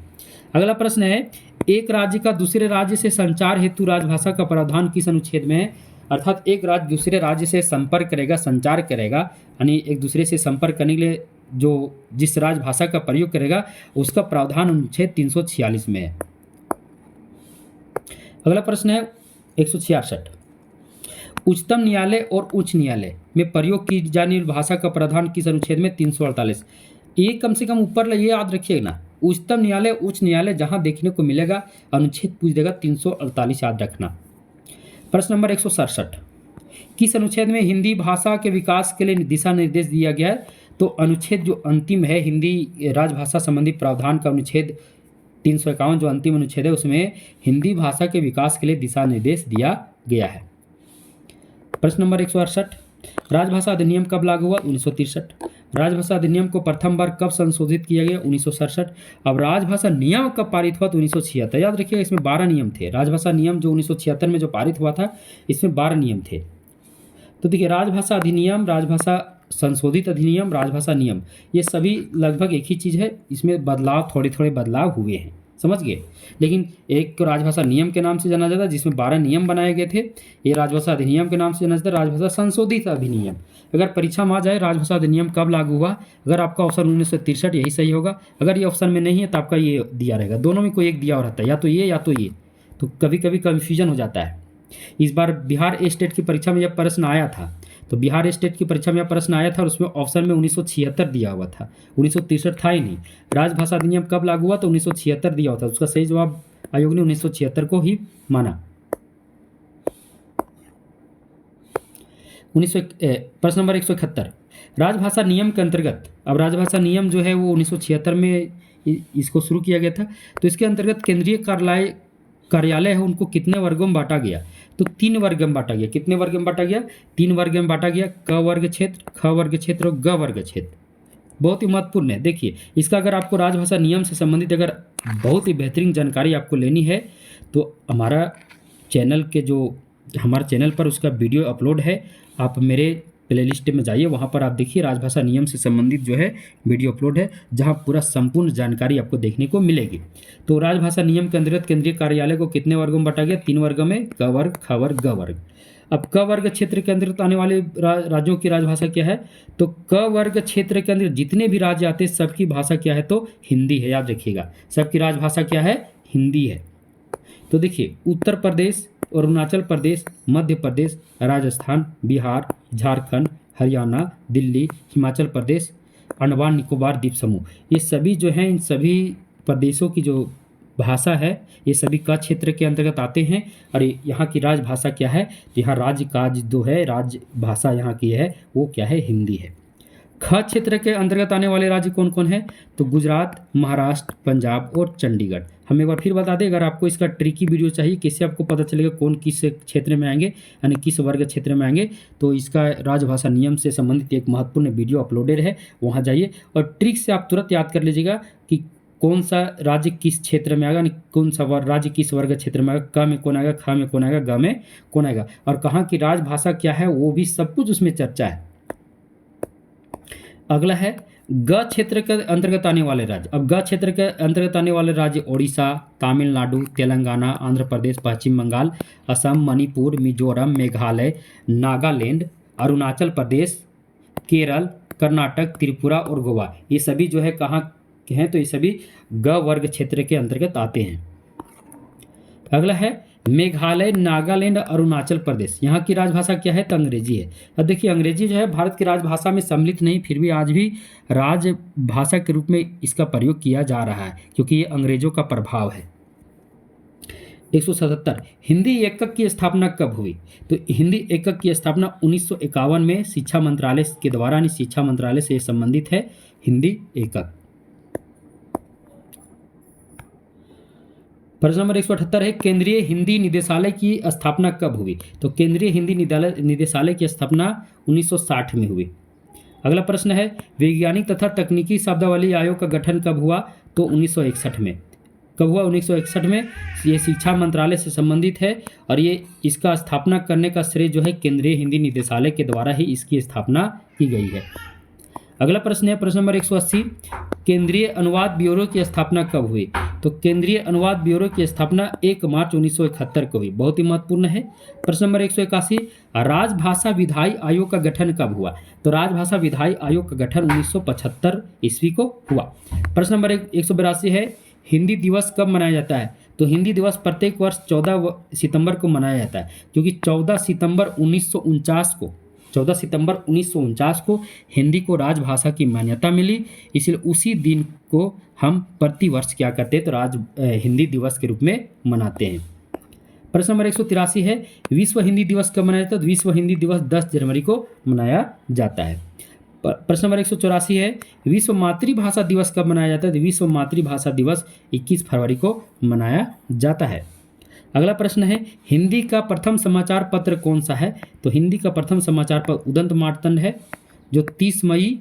अगला प्रश्न है एक राज्य का दूसरे राज्य से संचार हेतु राजभाषा का प्रावधान किस अनुच्छेद में है, अर्थात एक राज्य दूसरे राज्य से संपर्क करेगा, संचार करेगा, यानी एक दूसरे से संपर्क करने के लिए जो जिस राजभाषा का प्रयोग करेगा उसका प्रावधान अनुच्छेद 346 में है। अगला प्रश्न है 166, उच्चतम न्यायालय और उच्च न्यायालय में प्रयोग की जाने वाली भाषा का प्रावधान किस अनुच्छेद में, 348। ये कम से कम ऊपर ये याद रखिएगा ना, उच्चतम न्यायालय उच्च न्यायालय जहां देखने को मिलेगा अनुच्छेद पूछ देगा, 348 याद रखना। प्रश्न नंबर 167, किस अनुच्छेद में हिंदी भाषा के विकास के लिए दिशा निर्देश दिया गया है, तो अनुच्छेद जो अंतिम है हिंदी राजभाषा संबंधी प्रावधान का अनुच्छेद 351 जो अंतिम अनुच्छेद है उसमें हिंदी भाषा के विकास के लिए दिशा निर्देश दिया गया है। प्रश्न नंबर 168, राजभाषा अधिनियम कब लागू हुआ, 1963। राजभाषा अधिनियम को प्रथम बार कब संशोधित किया गया, 1967। अब राजभाषा नियम कब पारित हुआ, तो 1976। याद रखिएगा इसमें 12 नियम थे। राजभाषा नियम जो 1976 में जो पारित हुआ था इसमें 12 नियम थे। तो देखिए राजभाषा अधिनियम, राजभाषा संशोधित अधिनियम, राजभाषा नियम, ये सभी लगभग एक ही चीज़ है, इसमें बदलाव थोड़े थोड़े हुए हैं, समझ गए। लेकिन एक तो राजभाषा नियम के नाम से जाना जाता है जिसमें 12 नियम बनाए गए थे, ये राजभाषा अधिनियम के नाम से जाना जाता है राजभाषा संशोधित अधिनियम। अगर परीक्षा में आ जाए राजभाषा अधिनियम कब लागू हुआ, अगर आपका ऑप्शन 1963 यही सही होगा, अगर ये ऑप्शन में नहीं है तो आपका ये दिया रहेगा, दोनों में कोई एक दिया रहता है, या तो ये, तो कभी कभी कन्फ्यूजन हो जाता है। इस बार बिहार स्टेट की परीक्षा में जब प्रश्न आया था तो बिहार स्टेट की परीक्षा में यह प्रश्न आया था और उसमें ऑप्शन में 1976 दिया हुआ था, 1963 था ही नहीं। राजभाषा अधिनियम कब लागू हुआ, तो 1976 दिया हुआ था। उसका सही जवाब आयोग ने 1976 को ही माना। प्रश्न नंबर 171, राजभाषा नियम के अंतर्गत, अब राजभाषा नियम जो है वो 1976 में इसको शुरू किया गया था। तो इसके अंतर्गत केंद्रीय कार्यालय है उनको कितने वर्गों में बांटा गया, तो 3 वर्ग में बांटा गया। कितने वर्ग में बांटा गया, 3 वर्ग में बांटा गया। क वर्ग क्षेत्र, ख वर्ग क्षेत्र और ग वर्ग क्षेत्र। बहुत ही महत्वपूर्ण है। देखिए इसका अगर आपको राजभाषा नियम से संबंधित अगर बहुत ही बेहतरीन जानकारी आपको लेनी है तो हमारा चैनल के जो हमारे चैनल पर उसका वीडियो अपलोड है, आप मेरे प्लेलिस्ट में जाइए, वहाँ पर आप देखिए राजभाषा नियम से संबंधित जो है वीडियो अपलोड है, जहाँ पूरा संपूर्ण जानकारी आपको देखने को मिलेगी। तो राजभाषा नियम के अंतर्गत केंद्रीय कार्यालय को कितने वर्गों में बांटा गया, 3 वर्ग में, क वर्ग, ख वर्ग, ग वर्ग। अब क वर्ग क्षेत्र के अंतर्गत आने वाले राज्यों की राजभाषा क्या है, तो क वर्ग क्षेत्र के अंदर जितने भी राज्य आते हैं सबकी भाषा क्या है, तो हिंदी है। याद रखिएगा, सबकी राजभाषा क्या है, हिंदी है। तो देखिए उत्तर प्रदेश, अरुणाचल प्रदेश, मध्य प्रदेश, राजस्थान, बिहार, झारखंड, हरियाणा, दिल्ली, हिमाचल प्रदेश, अंडमान निकोबार द्वीप समूह, ये सभी जो हैं, इन सभी प्रदेशों की जो भाषा है ये सभी क क्षेत्र के अंतर्गत आते हैं। और यहाँ की राजभाषा क्या है, तो यहाँ राज्य का जो है राजभाषा यहाँ की है वो क्या है, हिंदी है। ख क्षेत्र के अंतर्गत आने वाले राज्य कौन कौन है, तो गुजरात, महाराष्ट्र, पंजाब और चंडीगढ़। हम एक बार फिर बता दें, अगर आपको इसका ट्रिकी वीडियो चाहिए किससे आपको पता चलेगा कौन किस क्षेत्र में आएंगे, यानी किस वर्ग क्षेत्र में आएंगे, तो इसका राजभाषा नियम से संबंधित एक महत्वपूर्ण वीडियो अपलोडेड है, वहाँ जाइए और ट्रिक से आप तुरंत याद कर लीजिएगा कि कौन सा राज्य किस क्षेत्र में आएगा, कौन सा राज्य किस वर्ग क्षेत्र में आएगा, क में कौन आएगा, ख में कौन आएगा, ग में कौन आएगा, और कहाँ की राजभाषा क्या है वो भी सब कुछ उसमें चर्चा है। अगला है ग क्षेत्र के अंतर्गत आने वाले राज्य। अब ग क्षेत्र के अंतर्गत आने वाले राज्य ओडिशा, तमिलनाडु, तेलंगाना, आंध्र प्रदेश, पश्चिम बंगाल, असम, मणिपुर, मिजोरम, मेघालय, नागालैंड, अरुणाचल प्रदेश, केरल, कर्नाटक, त्रिपुरा और गोवा। ये सभी जो है कहाँ के हैं, तो ये सभी ग वर्ग क्षेत्र के अंतर्गत आते हैं। अगला है मेघालय, नागालैंड, अरुणाचल प्रदेश, यहाँ की राजभाषा क्या है, तो अंग्रेजी है। अब देखिए अंग्रेजी जो है भारत की राजभाषा में सम्मिलित नहीं, फिर भी आज भी राजभाषा के रूप में इसका प्रयोग किया जा रहा है क्योंकि ये अंग्रेजों का प्रभाव है। 177 हिंदी एकक की स्थापना कब हुई, तो हिंदी एकक की स्थापना 1951 में शिक्षा मंत्रालय के द्वारा, यानी शिक्षा मंत्रालय से संबंधित है हिंदी एकक। प्रश्न नंबर 178 है केंद्रीय हिंदी निदेशालय की स्थापना कब हुई, तो केंद्रीय हिंदी निदेशालय की स्थापना 1960 में हुई। अगला प्रश्न है वैज्ञानिक तथा तकनीकी शब्दावली आयोग का गठन कब हुआ, तो 1961 में। कब हुआ, 1961 में। ये शिक्षा मंत्रालय से संबंधित है और ये इसका स्थापना करने का श्रेय जो है केंद्रीय हिंदी निदेशालय के द्वारा ही इसकी स्थापना की गई है। अगला प्रश्न है प्रश्न नंबर 180 केंद्रीय अनुवाद ब्यूरो की स्थापना कब हुई, तो केंद्रीय अनुवाद ब्यूरो की स्थापना 1 मार्च 1971 को हुई। बहुत ही महत्वपूर्ण है। प्रश्न नंबर 181 राजभाषा विधायी आयोग का गठन कब हुआ, तो राजभाषा विधायी आयोग का गठन 1975 ईस्वी को हुआ। प्रश्न नंबर 182 है हिंदी दिवस कब मनाया जाता है, तो हिंदी दिवस प्रत्येक वर्ष 14 सितंबर को मनाया जाता है क्योंकि 14 सितंबर 1949 को हिंदी को राजभाषा की मान्यता मिली, इसलिए उसी दिन को हम प्रतिवर्ष क्या करते हैं, तो हिंदी दिवस के रूप में मनाते हैं। प्रश्न नंबर 183 है विश्व हिंदी दिवस कब मनाया जाता है, तो विश्व हिंदी दिवस 10 जनवरी को मनाया जाता है। प्रश्न नंबर 184 है विश्व मातृभाषा दिवस कब मनाया जाता है, तो विश्व मातृभाषा दिवस 21 फरवरी को मनाया जाता है। अगला प्रश्न है हिंदी का प्रथम समाचार पत्र कौन सा है, तो हिंदी का प्रथम समाचार पत्र उदंत मार्तंड है जो 30 मई,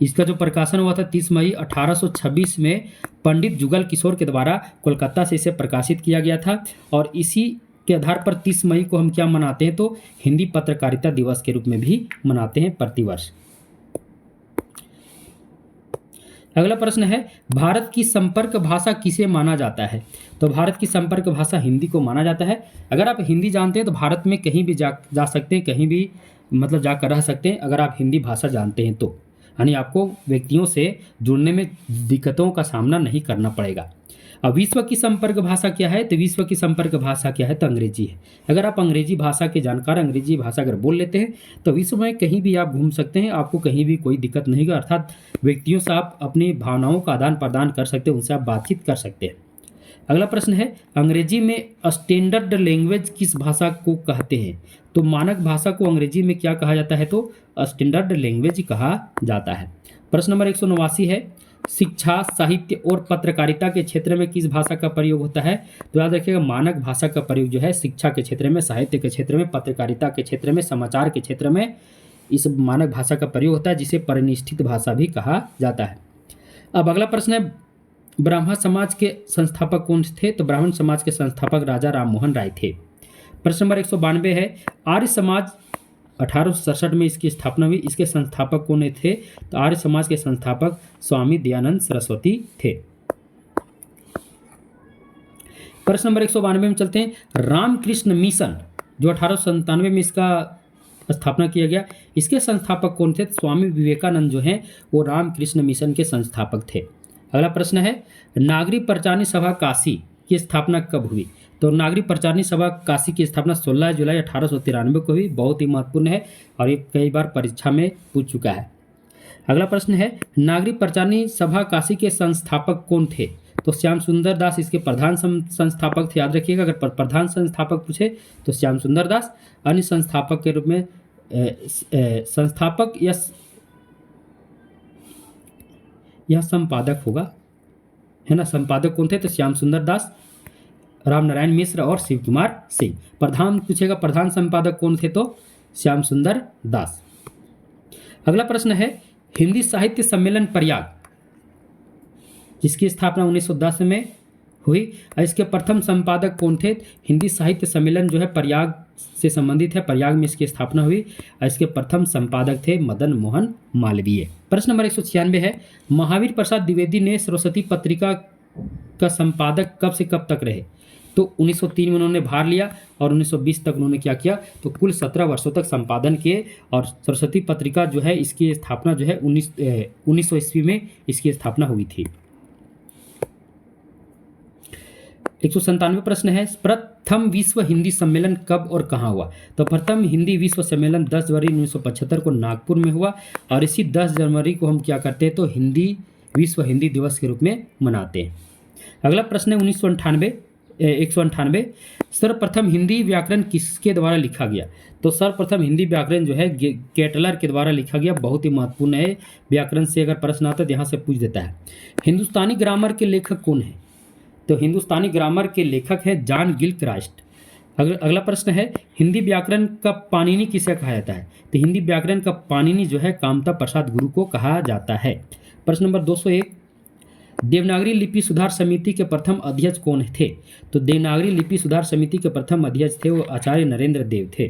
इसका जो प्रकाशन हुआ था 30 मई 1826 में पंडित जुगल किशोर के द्वारा कोलकाता से इसे प्रकाशित किया गया था और इसी के आधार पर 30 मई को हम क्या मनाते हैं, तो हिंदी पत्रकारिता दिवस के रूप में भी मनाते हैं प्रतिवर्ष। अगला प्रश्न है भारत की संपर्क भाषा किसे माना जाता है, तो भारत की संपर्क भाषा हिंदी को माना जाता है। अगर आप हिंदी जानते हैं तो भारत में कहीं भी जा सकते हैं, कहीं भी मतलब जाकर रह सकते हैं अगर आप हिंदी भाषा जानते हैं तो, यानी आपको व्यक्तियों से जुड़ने में दिक्कतों का सामना नहीं करना पड़ेगा। अब विश्व की संपर्क भाषा क्या है, तो विश्व की संपर्क भाषा क्या है, तो अंग्रेजी है। अगर आप अंग्रेजी भाषा के जानकार, अंग्रेजी भाषा अगर बोल लेते हैं तो विश्व में कहीं भी आप घूम सकते हैं, आपको कहीं भी कोई दिक्कत नहीं होगी। अर्थात व्यक्तियों से आप अपनी भावनाओं का आदान प्रदान कर सकते हैं, उनसे आप बातचीत कर सकते हैं। अगला प्रश्न है, अंग्रेजी में स्टैंडर्ड लैंग्वेज किस भाषा को कहते हैं, तो मानक भाषा को अंग्रेजी में क्या कहा जाता है, तो स्टैंडर्ड लैंग्वेज कहा जाता है। प्रश्न नंबर 189 है, शिक्षा, साहित्य और पत्रकारिता के क्षेत्र में किस भाषा का प्रयोग होता है, तो याद रखिएगा मानक भाषा का प्रयोग जो है शिक्षा के क्षेत्र में, साहित्य के क्षेत्र में, पत्रकारिता के क्षेत्र में, समाचार के क्षेत्र में इस मानक भाषा का प्रयोग होता है, जिसे परिनिष्ठित भाषा भी कहा जाता है। अब अगला प्रश्न है, ब्राह्मण समाज के संस्थापक कौन थे, तो ब्राह्मण समाज के संस्थापक राजा राम मोहन राय थे। प्रश्न नंबर 192 है, आर्य समाज 1867 में इसकी स्थापना हुई, इसके संस्थापक कौन थे, तो आर्य समाज के संस्थापक स्वामी दयानंद सरस्वती थे। प्रश्न नंबर 192 में चलते हैं, रामकृष्ण मिशन जो 1897 में इसका स्थापना किया गया, इसके संस्थापक कौन थे, स्वामी विवेकानंद जो हैं वो रामकृष्ण मिशन के संस्थापक थे। अगला प्रश्न है, नागरिक प्रचारणी सभा काशी की स्थापना कब हुई, तो नागरिक प्रचारणी सभा काशी की स्थापना 16 जुलाई 1893 को हुई। बहुत ही महत्वपूर्ण है और ये कई बार परीक्षा में पूछ चुका है। अगला प्रश्न है, नागरिक प्रचारणी सभा काशी के संस्थापक कौन थे, तो श्याम सुंदर दास इसके प्रधान संस्थापक थे। याद रखिएगा, अगर प्रधान संस्थापक पूछे तो श्याम सुंदर दास, अन्य संस्थापक के रूप में संस्थापक यह संपादक होगा, है ना। संपादक कौन थे, तो श्याम सुंदर दास, राम नारायण मिश्र और शिव कुमार सिंह। प्रधान पूछेगा, प्रधान संपादक कौन थे, तो श्याम सुंदर दास। अगला प्रश्न है, हिंदी साहित्य सम्मेलन प्रयाग जिसकी स्थापना 1910 में हुई, इसके प्रथम संपादक कौन थे, हिंदी साहित्य सम्मेलन जो है प्रयाग से संबंधित है, प्रयाग में इसकी स्थापना हुई और इसके प्रथम संपादक थे मदन मोहन मालवीय। प्रश्न नंबर 196 है, महावीर प्रसाद द्विवेदी ने सरस्वती पत्रिका का संपादक कब से कब तक रहे, तो 1903 में उन्होंने भार लिया और 1920 तक उन्होंने क्या किया, तो कुल 17 वर्षों तक संपादन किए। और सरस्वती पत्रिका जो है इसकी स्थापना जो है 1900 ईस्वी में इसकी स्थापना हुई थी। 197 प्रश्न है, प्रथम विश्व हिंदी सम्मेलन कब और कहाँ हुआ, तो प्रथम हिंदी विश्व सम्मेलन 10 जनवरी 1975 को नागपुर में हुआ और इसी 10 जनवरी को हम क्या करते हैं, तो विश्व हिंदी दिवस के रूप में मनाते हैं। अगला प्रश्न है 198 सर्वप्रथम हिंदी व्याकरण किसके द्वारा लिखा गया, तो सर्वप्रथम हिंदी व्याकरण जो है केटलर के द्वारा लिखा गया। बहुत ही महत्वपूर्ण है, व्याकरण से अगर प्रश्न आता है तो यहाँ से पूछ देता है। हिंदुस्तानी ग्रामर के लेखक कौन है, तो हिंदुस्तानी ग्रामर के लेखक हैं जॉन गिलक्रास्ट। अगला प्रश्न है, हिंदी व्याकरण का पाणिनि किसे कहा जाता है, तो हिंदी व्याकरण का पाणिनि जो है कामता प्रसाद गुरु को कहा जाता है। प्रश्न नंबर 201, देवनागरी लिपि सुधार समिति के प्रथम अध्यक्ष कौन थे, तो देवनागरी लिपि सुधार समिति के प्रथम अध्यक्ष थे वो आचार्य नरेंद्र देव थे।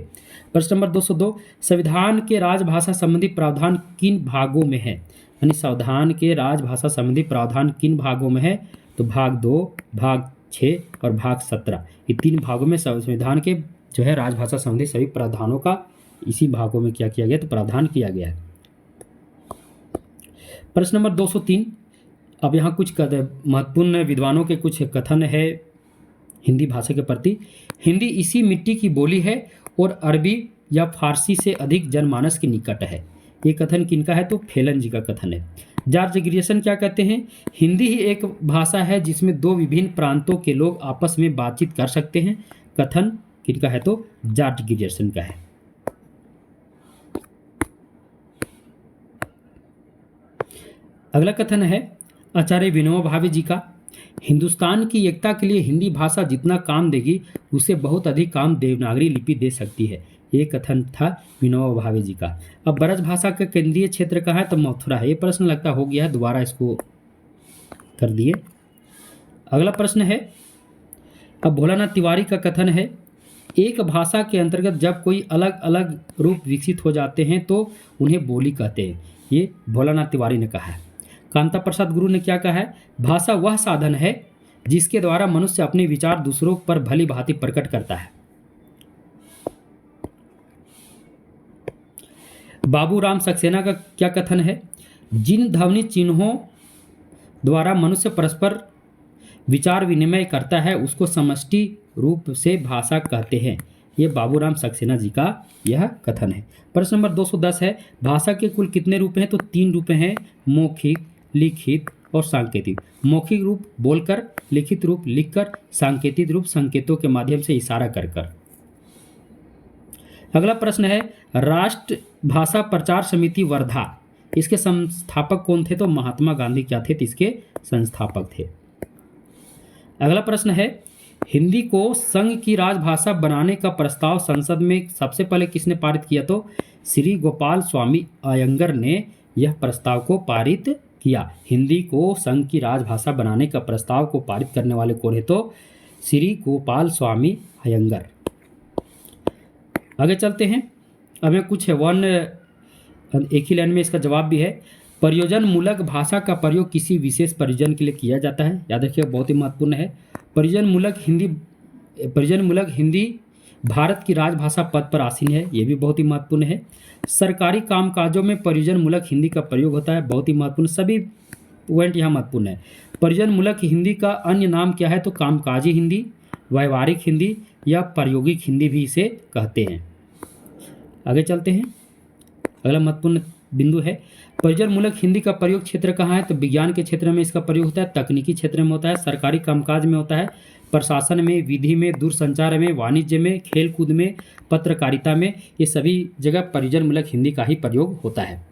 प्रश्न नंबर 202, संविधान के राजभाषा संबंधी प्रावधान किन भागों में है, यानी संविधान के राजभाषा संबंधी प्रावधान किन भागों में है, तो भाग 2, भाग 6 और भाग 17, ये 3 भागों में संविधान के जो है राजभाषा संबंधी सभी प्रावधानों का इसी भागों में क्या किया गया, तो प्रावधान किया गया है। प्रश्न नंबर 203, अब यहाँ कुछ महत्वपूर्ण विद्वानों के कुछ कथन है हिंदी भाषा के प्रति। हिंदी इसी मिट्टी की बोली है और अरबी या फारसी से अधिक जनमानस के निकट है। ये कथन किनका है, तो फेलन जी का कथन है। जॉर्ज ग्रियर्सन क्या कहते हैं, हिंदी ही एक भाषा है जिसमें 2 विभिन्न प्रांतों के लोग आपस में बातचीत कर सकते हैं। कथन किनका है, तो जॉर्ज ग्रियर्सन का है। अगला कथन है आचार्य विनोबा भावे जी का, हिंदुस्तान की एकता के लिए हिंदी भाषा जितना काम देगी उसे बहुत अधिक काम देवनागरी लिपि दे सकती है। ये कथन था विनोबा भावे जी का। अब ब्रज भाषा का केंद्रीय क्षेत्र कहाँ है, तो मथुरा है। ये प्रश्न लगता हो गया है, दोबारा इसको कर दिए। अगला प्रश्न है, अब भोलानाथ तिवारी का कथन है, एक भाषा के अंतर्गत जब कोई अलग अलग रूप विकसित हो जाते हैं तो उन्हें बोली कहते हैं। ये भोलानाथ तिवारी ने कहा है। कामता प्रसाद गुरु ने क्या कहा है, भाषा वह साधन है जिसके द्वारा मनुष्य अपने विचार दूसरों पर भली भांति प्रकट करता है। बाबू राम सक्सेना का क्या कथन है, जिन ध्वनि चिन्हों द्वारा मनुष्य परस्पर विचार विनिमय करता है उसको समष्टि रूप से भाषा कहते हैं। ये बाबूराम सक्सेना जी का यह कथन है। प्रश्न नंबर 210 है, भाषा के कुल कितने रूप हैं? तो 3 रूप हैं, मौखिक, लिखित और सांकेतिक। मौखिक रूप बोलकर, लिखित रूप लिखकर, सांकेतिक रूप संकेतों के माध्यम से इशारा कर कर। अगला प्रश्न है, राष्ट्र भाषा प्रचार समिति वर्धा, इसके संस्थापक कौन थे? तो महात्मा गांधी क्या थे? तो इसके संस्थापक थे। अगला प्रश्न है, हिंदी को संघ की राजभाषा बनाने का प्रस्ताव संसद में सबसे पहले किसने पारित किया? तो श्री गोपाल स्वामी अयंगर ने यह प्रस्ताव को पारित किया। हिंदी को संघ की राजभाषा बनाने का प्रस्ताव को पारित करने वाले कौन है? तो श्री गोपाल स्वामी अयंगर। आगे चलते हैं। अब मैं कुछ एक ही लाइन में इसका जवाब भी है। प्रयोजन मूलक भाषा का प्रयोग किसी विशेष प्रयोजन के लिए किया जाता है। याद रखिए, बहुत ही महत्वपूर्ण है। प्रयोजन मूलक हिंदी भारत की राजभाषा पद पर आसीन है। ये भी बहुत ही महत्वपूर्ण है। सरकारी कामकाजों में प्रयोजन मूलक हिंदी का प्रयोग होता है। बहुत ही महत्वपूर्ण, सभी पॉइंट यहाँ महत्वपूर्ण है। प्रयोजन मूलक हिंदी का अन्य नाम क्या है? तो कामकाजी हिंदी, व्यवहारिक हिंदी या प्रायोगिक हिंदी भी इसे कहते हैं। आगे चलते हैं। अगला महत्वपूर्ण बिंदु है, प्रयोजन मूलक हिंदी का प्रयोग क्षेत्र कहाँ है? तो विज्ञान के क्षेत्र में इसका प्रयोग होता है, तकनीकी क्षेत्र में होता है, सरकारी कामकाज में होता है, प्रशासन में, विधि में, दूरसंचार में, वाणिज्य में, खेलकूद में, पत्रकारिता में, ये सभी जगह प्रयोजन मूलक हिंदी का ही प्रयोग होता है।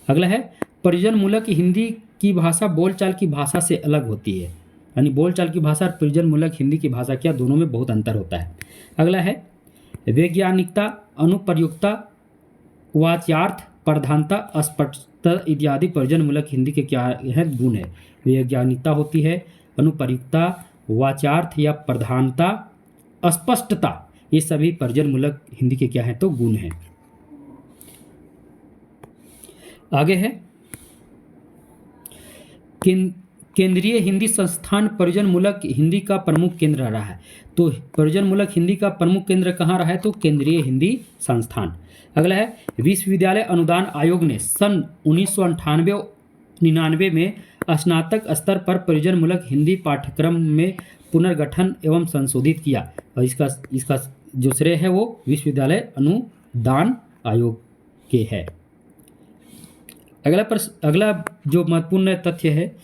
अगला है, प्रयोजन मूलक हिंदी की भाषा बोलचाल की भाषा से अलग होती है। यानी बोलचाल की भाषा और प्रयोजन मूलक हिंदी की भाषा क्या, दोनों में बहुत अंतर होता है। अगला है, वैज्ञानिकता, अनुप्रयुक्ता, वाच्यार्थ, प्रधानता, अस्पष्टता इत्यादि प्रयोजन मूलक हिंदी के क्या है? गुण है। वैज्ञानिकता होती है, अनुप्रयुक्ता, वाच्यार्थ या प्रधानता, अस्पष्टता, ये सभी प्रयोजन मूलक हिंदी के क्या हैं? तो गुण हैं। आगे है, केंद्रीय हिंदी संस्थान प्रयोजन मूलक हिंदी का प्रमुख केंद्र रहा है। तो प्रयोजन मूलक हिंदी का प्रमुख केंद्र कहाँ रहा है? तो केंद्रीय हिंदी संस्थान। अगला है, विश्वविद्यालय अनुदान आयोग ने सन 1998-99 में स्नातक स्तर पर प्रयोजन मूलक हिंदी पाठ्यक्रम में पुनर्गठन एवं संशोधित किया। और इसका जो श्रेय है वो विश्वविद्यालय अनुदान आयोग के है। अगला जो महत्वपूर्ण तथ्य है,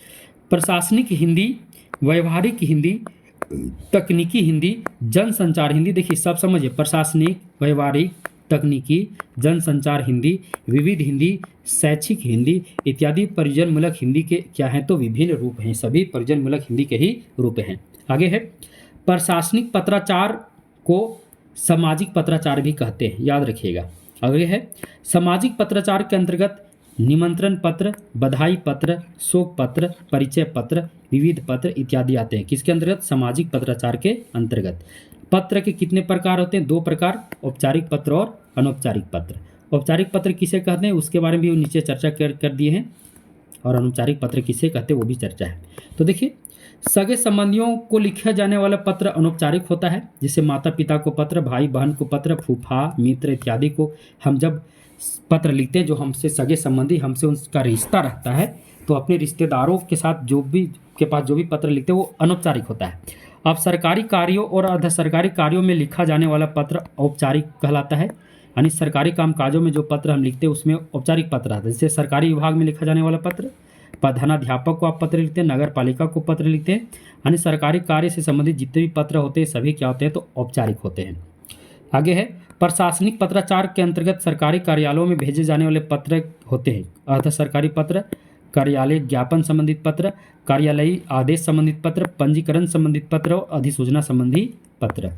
प्रशासनिक हिंदी, व्यवहारिक हिंदी, तकनीकी हिंदी, जनसंचार हिंदी। देखिए सब समझिए, प्रशासनिक, व्यवहारिक, तकनीकी, जनसंचार हिंदी, विविध हिंदी, शैक्षिक हिंदी इत्यादि प्रयोजन मूलक हिंदी के क्या हैं? तो विभिन्न रूप हैं। सभी प्रयोजन मूलक हिंदी के ही रूप हैं। आगे है, प्रशासनिक पत्राचार को सामाजिक पत्राचार भी कहते हैं, याद रखिएगा। आगे है, सामाजिक पत्राचार के अंतर्गत निमंत्रण पत्र, बधाई पत्र, शोक पत्र, परिचय पत्र, विविध पत्र इत्यादि आते हैं। किसके अंतर्गत? सामाजिक पत्राचार के अंतर्गत। पत्र के कितने प्रकार होते हैं? 2 प्रकार, औपचारिक पत्र और अनौपचारिक पत्र। औपचारिक पत्र किसे कहते हैं उसके बारे में भी नीचे चर्चा कर दिए हैं, और अनौपचारिक पत्र किसे कहते हैं वो भी चर्चा है। तो देखिए, सगे संबंधियों को लिखा जाने वाला पत्र अनौपचारिक होता है, जैसे माता पिता को पत्र, भाई बहन को पत्र, फूफा मित्र इत्यादि को हम जब पत्र लिखते हैं, जो हमसे सगे संबंधी, हमसे उनका रिश्ता रहता है, तो अपने रिश्तेदारों के साथ जो भी पत्र लिखते हैं वो अनौपचारिक होता है। अब सरकारी कार्यों और अर्ध सरकारी कार्यों में लिखा जाने वाला पत्र औपचारिक कहलाता है। यानी सरकारी कामकाजों में जो पत्र हम लिखते हैं उसमें औपचारिक पत्र आता है। जैसे सरकारी विभाग में लिखा जाने वाला पत्र, प्रधानाध्यापक को आप पत्र लिखते हैं, नगर पालिका को पत्र लिखते हैं। यानी सरकारी कार्य से संबंधित जितने भी पत्र होते हैं सभी क्या होते हैं? तो औपचारिक होते हैं। आगे है, प्रशासनिक पत्राचार के अंतर्गत सरकारी कार्यालयों में भेजे जाने वाले पत्र होते हैं अर्ध सरकारी पत्र, कार्यालय ज्ञापन संबंधित पत्र, कार्यालयी आदेश संबंधित पत्र, पंजीकरण संबंधित पत्र और अधिसूचना संबंधी पत्र।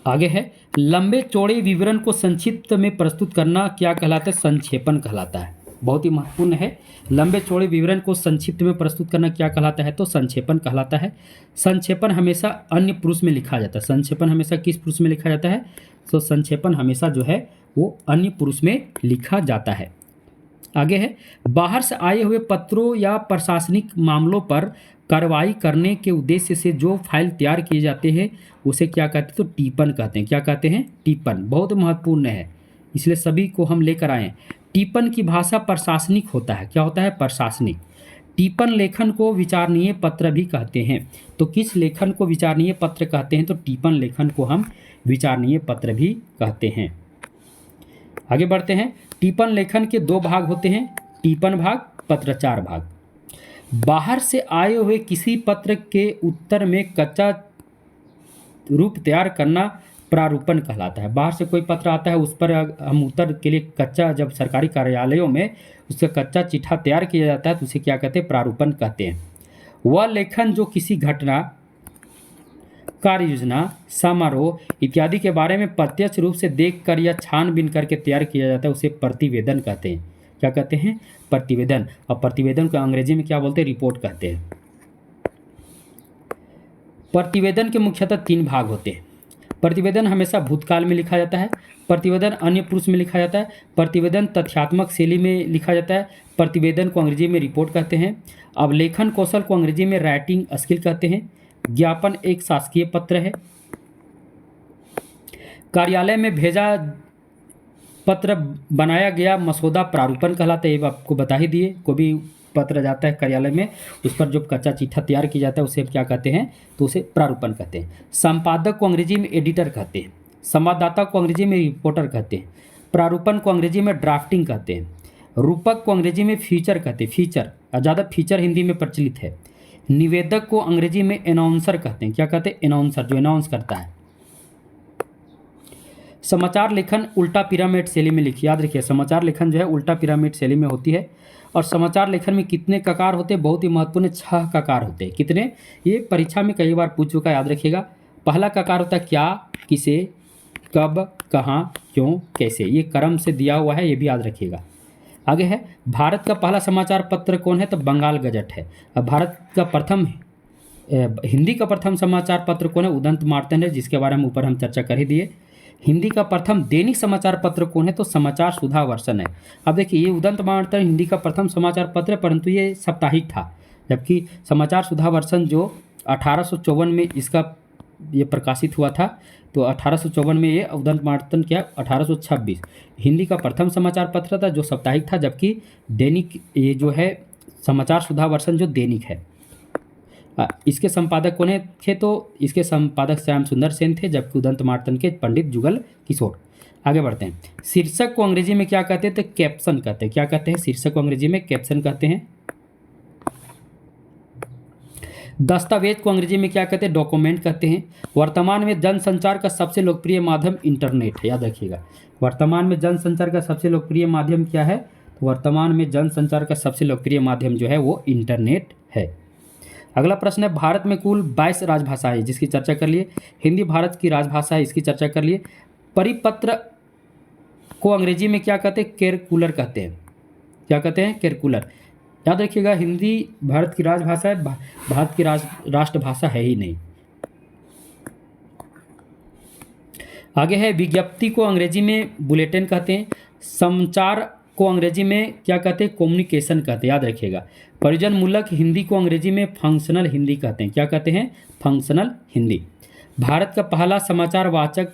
आगे है, लंबे चौड़े विवरण को संक्षिप्त में प्रस्तुत करना क्या कहलाता है? संक्षेपण कहलाता है। बहुत ही महत्वपूर्ण है। लंबे चौड़े विवरण को संक्षिप्त में प्रस्तुत करना क्या कहलाता है? तो संक्षेपण कहलाता है। संक्षेपण हमेशा अन्य पुरुष में लिखा जाता है। संक्षेपण हमेशा किस पुरुष में लिखा जाता है? तो संक्षेपण हमेशा जो है वो अन्य पुरुष में लिखा जाता है। आगे है, बाहर से आए हुए पत्रों या प्रशासनिक मामलों पर कार्रवाई करने के उद्देश्य से जो फाइल तैयार किए जाते हैं उसे क्या कहते हैं? तो टिप्पण कहते हैं। क्या कहते हैं? टिप्पण। बहुत महत्वपूर्ण है, इसलिए सभी को हम लेकर आए। टिप्पण की भाषा प्रशासनिक होता है। क्या होता है? प्रशासनिक। टिप्पण लेखन को विचारणीय पत्र भी कहते हैं। तो किस लेखन को विचारणीय पत्र कहते हैं? तो टिप्पण लेखन को हम विचारणीय पत्र भी कहते हैं। आगे बढ़ते हैं। टिप्पण लेखन के दो भाग होते हैं, टिप्पण भाग, पत्राचार भाग। बाहर से आए हुए किसी पत्र के उत्तर में कच्चा रूप तैयार करना प्रारूपण कहलाता है। बाहर से कोई पत्र आता है, उस पर हम उत्तर के लिए कच्चा, जब सरकारी कार्यालयों में उसका कच्चा चिट्ठा तैयार किया जाता है तो उसे क्या कहते हैं? प्रारूपण कहते हैं। वह लेखन जो किसी घटना, कार्य योजना, समारोह इत्यादि के बारे में प्रत्यक्ष रूप से देखकर या छानबीन करके तैयार किया जाता है उसे प्रतिवेदन कहते हैं। क्या कहते हैं? प्रतिवेदन। और प्रतिवेदन को अंग्रेजी में क्या बोलते हैं? रिपोर्ट कहते हैं। प्रतिवेदन के मुख्यतः 3 भाग होते हैं। प्रतिवेदन हमेशा भूतकाल में लिखा जाता है, प्रतिवेदन अन्य पुरुष में लिखा जाता है, प्रतिवेदन तथ्यात्मक शैली में लिखा जाता है, प्रतिवेदन को अंग्रेजी में रिपोर्ट कहते हैं। अब लेखन कौशल को अंग्रेजी में राइटिंग स्किल कहते हैं। ज्ञापन एक शासकीय पत्र है। कार्यालय में भेजा पत्र बनाया गया मसौदा प्रारूपण कहलाता है। ये आपको बता ही दिए। कोई भी पत्र जाता है कार्यालय में, उस पर जो कच्चा चिट्ठा तैयार किया जाता है उसे क्या कहते हैं? तो उसे प्रारूपण कहते हैं। संपादक को अंग्रेजी में एडिटर कहते हैं। संवाददाता को अंग्रेजी में रिपोर्टर कहते हैं। प्रारूपण को अंग्रेजी में ड्राफ्टिंग कहते हैं। रूपक को अंग्रेजी में फीचर कहते हैं। फीचर, ज़्यादा फीचर हिंदी में प्रचलित है। निवेदक को अंग्रेजी में अनाउंसर कहते हैं। क्या कहते हैं? अनाउंसर, जो अनाउंस करता है। समाचार लेखन उल्टा पिरामिड शैली में लिखी, याद रखिए समाचार लेखन जो है उल्टा पिरामिड शैली में होती है। और समाचार लेखन में कितने ककार होते हैं? बहुत ही महत्वपूर्ण 6 ककार होते हैं। कितने? ये परीक्षा में कई बार पूछ चुका है, याद रखिएगा। पहला ककार होता है क्या, किसे, कब, कहाँ, क्यों, कैसे। ये क्रम से दिया हुआ है, ये भी याद रखिएगा। आगे है, भारत का पहला समाचार पत्र कौन है? तो बंगाल गजट है। अब भारत का प्रथम हिंदी का प्रथम समाचार पत्र कौन है? उदंत मार्तंड है, जिसके बारे में ऊपर हम चर्चा कर ही दिए। हिंदी का प्रथम दैनिक समाचार पत्र कौन है? तो समाचार सुधा वर्षन है। अब देखिए, ये उदंत मार्तंड हिंदी का प्रथम समाचार पत्र है, परंतु ये साप्ताहिक था, जबकि समाचार सुधा वर्षन जो 1854 में इसका ये प्रकाशित हुआ था। तो 1854 में ये उदंत मार्तंड क्या, 1826 हिंदी का प्रथम समाचार पत्र था जो साप्ताहिक था, जबकि दैनिक ये जो है समाचार सुधा वर्षन जो दैनिक है। इसके संपादक कौन थे? तो इसके संपादक श्याम सुंदर सेन थे, जबकि उदंत मार्तंड के पंडित जुगल किशोर। आगे बढ़ते हैं। शीर्षक को अंग्रेजी में क्या कहते हैं? तो कैप्शन कहते हैं। क्या कहते हैं? शीर्षक को अंग्रेजी में कैप्शन कहते हैं। दस्तावेज को अंग्रेजी में क्या कहते हैं? डॉक्यूमेंट कहते हैं। वर्तमान में जनसंचार का सबसे लोकप्रिय माध्यम इंटरनेट है, याद रखिएगा। वर्तमान में जनसंचार का सबसे लोकप्रिय माध्यम क्या है? तो वर्तमान में जनसंचार का सबसे लोकप्रिय माध्यम जो है वो इंटरनेट है। अगला प्रश्न है, भारत में कुल 22 राजभाषाएं, जिसकी चर्चा कर लिए। हिंदी भारत की राजभाषा है, इसकी चर्चा कर लिए। परिपत्र को अंग्रेजी में क्या कहते हैं? कैलकुलर कहते हैं। क्या कहते हैं? कैलकुलर। याद रखिएगा, हिंदी भारत की राजभाषा है, भारत की राष्ट्रभाषा है ही नहीं। आगे है, विज्ञप्ति को अंग्रेजी में बुलेटिन कहते हैं। संचार को अंग्रेजी में क्या कहते हैं? कम्युनिकेशन कहते हैं, याद रखिएगा। परिजन मूलक हिंदी को अंग्रेजी में फंक्शनल हिंदी कहते हैं। क्या कहते हैं? फंक्शनल हिंदी। भारत का पहला समाचार वाचक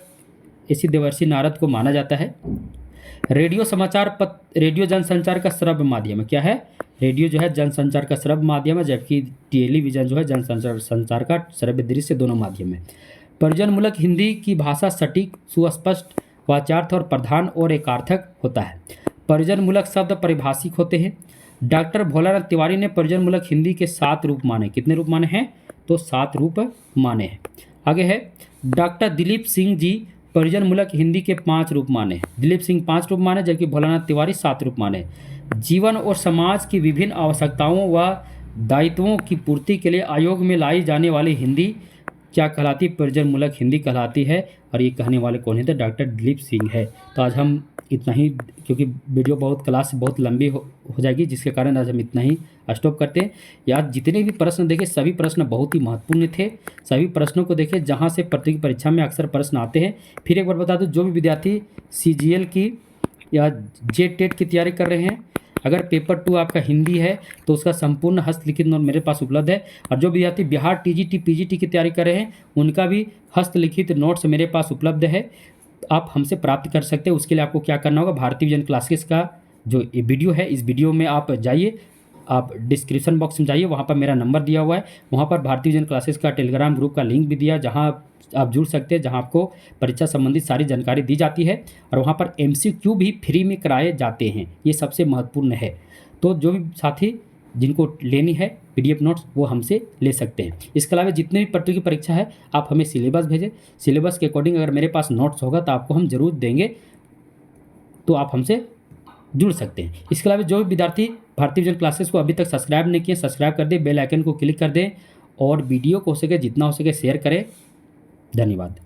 इसी देवर्षि नारद को माना जाता है। रेडियो रेडियो जनसंचार का श्रव्य माध्यम है। क्या है? रेडियो जो है जनसंचार का श्रव्य माध्यम है, जबकि टेलीविजन जो है जनसंचार का श्रव्य दृश्य, दोनों माध्यम है। परिजन मूलक हिंदी की भाषा सटीक, सुस्पष्ट, वाच्यार्थ और प्रधान और एकार्थक होता है। परिजन मूलक शब्द परिभाषिक होते हैं। डॉक्टर भोलानाथ तिवारी ने परिजन मूलक हिंदी के 7 रूप माने। कितने रूप माने हैं? तो 7 रूप माने हैं। आगे है, डॉक्टर दिलीप सिंह जी परिजन मूलक हिंदी के 5 रूप माने। दिलीप सिंह 5 रूप माने, जबकि भोलानाथ तिवारी 7 रूप माने। जीवन और समाज की विभिन्न आवश्यकताओं व दायित्वों की पूर्ति के लिए आयोग में लाई जाने वाली हिंदी क्या कहलाती? परिजन मूलक हिंदी कहलाती है। और ये कहने वाले कौन है? तो डॉक्टर दिलीप सिंह है। तो आज हम इतना ही, क्योंकि वीडियो क्लास बहुत लंबी हो जाएगी, जिसके कारण आज हम इतना ही स्टॉप करते हैं। यार, जितने भी प्रश्न देखे सभी प्रश्न बहुत ही महत्वपूर्ण थे। सभी प्रश्नों को देखें जहां से प्रतियोगी परीक्षा में अक्सर प्रश्न आते हैं। फिर एक बार बता दूं, जो भी विद्यार्थी CGL की या JTET की तैयारी कर रहे हैं, अगर पेपर 2 आपका हिंदी है तो उसका संपूर्ण हस्तलिखित नोट मेरे पास उपलब्ध है। और जो विद्यार्थी बिहार TGT PGT की तैयारी कर रहे हैं, उनका भी हस्तलिखित नोट्स मेरे पास उपलब्ध है। आप हमसे प्राप्त कर सकते हैं। उसके लिए आपको क्या करना होगा? भारतीय विजन क्लासेस का जो वीडियो है, इस वीडियो में आप जाइए, आप डिस्क्रिप्शन बॉक्स में जाइए, वहाँ पर मेरा नंबर दिया हुआ है, वहाँ पर भारतीय विजन क्लासेस का टेलीग्राम ग्रुप का लिंक भी दिया, जहाँ आप जुड़ सकते हैं, जहाँ आपको परीक्षा संबंधित सारी जानकारी दी जाती है और वहाँ पर MCQ भी फ्री में कराए जाते हैं, ये सबसे महत्वपूर्ण है। तो जो भी साथी जिनको लेनी है PDF नोट्स वो हमसे ले सकते हैं। इसके अलावा जितने भी प्रतियोगी परीक्षा है आप हमें सिलेबस भेजें, सिलेबस के अकॉर्डिंग अगर मेरे पास नोट्स होगा तो आपको हम ज़रूर देंगे, तो आप हमसे जुड़ सकते हैं। इसके अलावा जो भी विद्यार्थी भारतीय विजन क्लासेस को अभी तक सब्सक्राइब नहीं किए, सब्सक्राइब कर दें, बेल आइकन को क्लिक कर दें और वीडियो को हो सके जितना हो सके शेयर करें। धन्यवाद।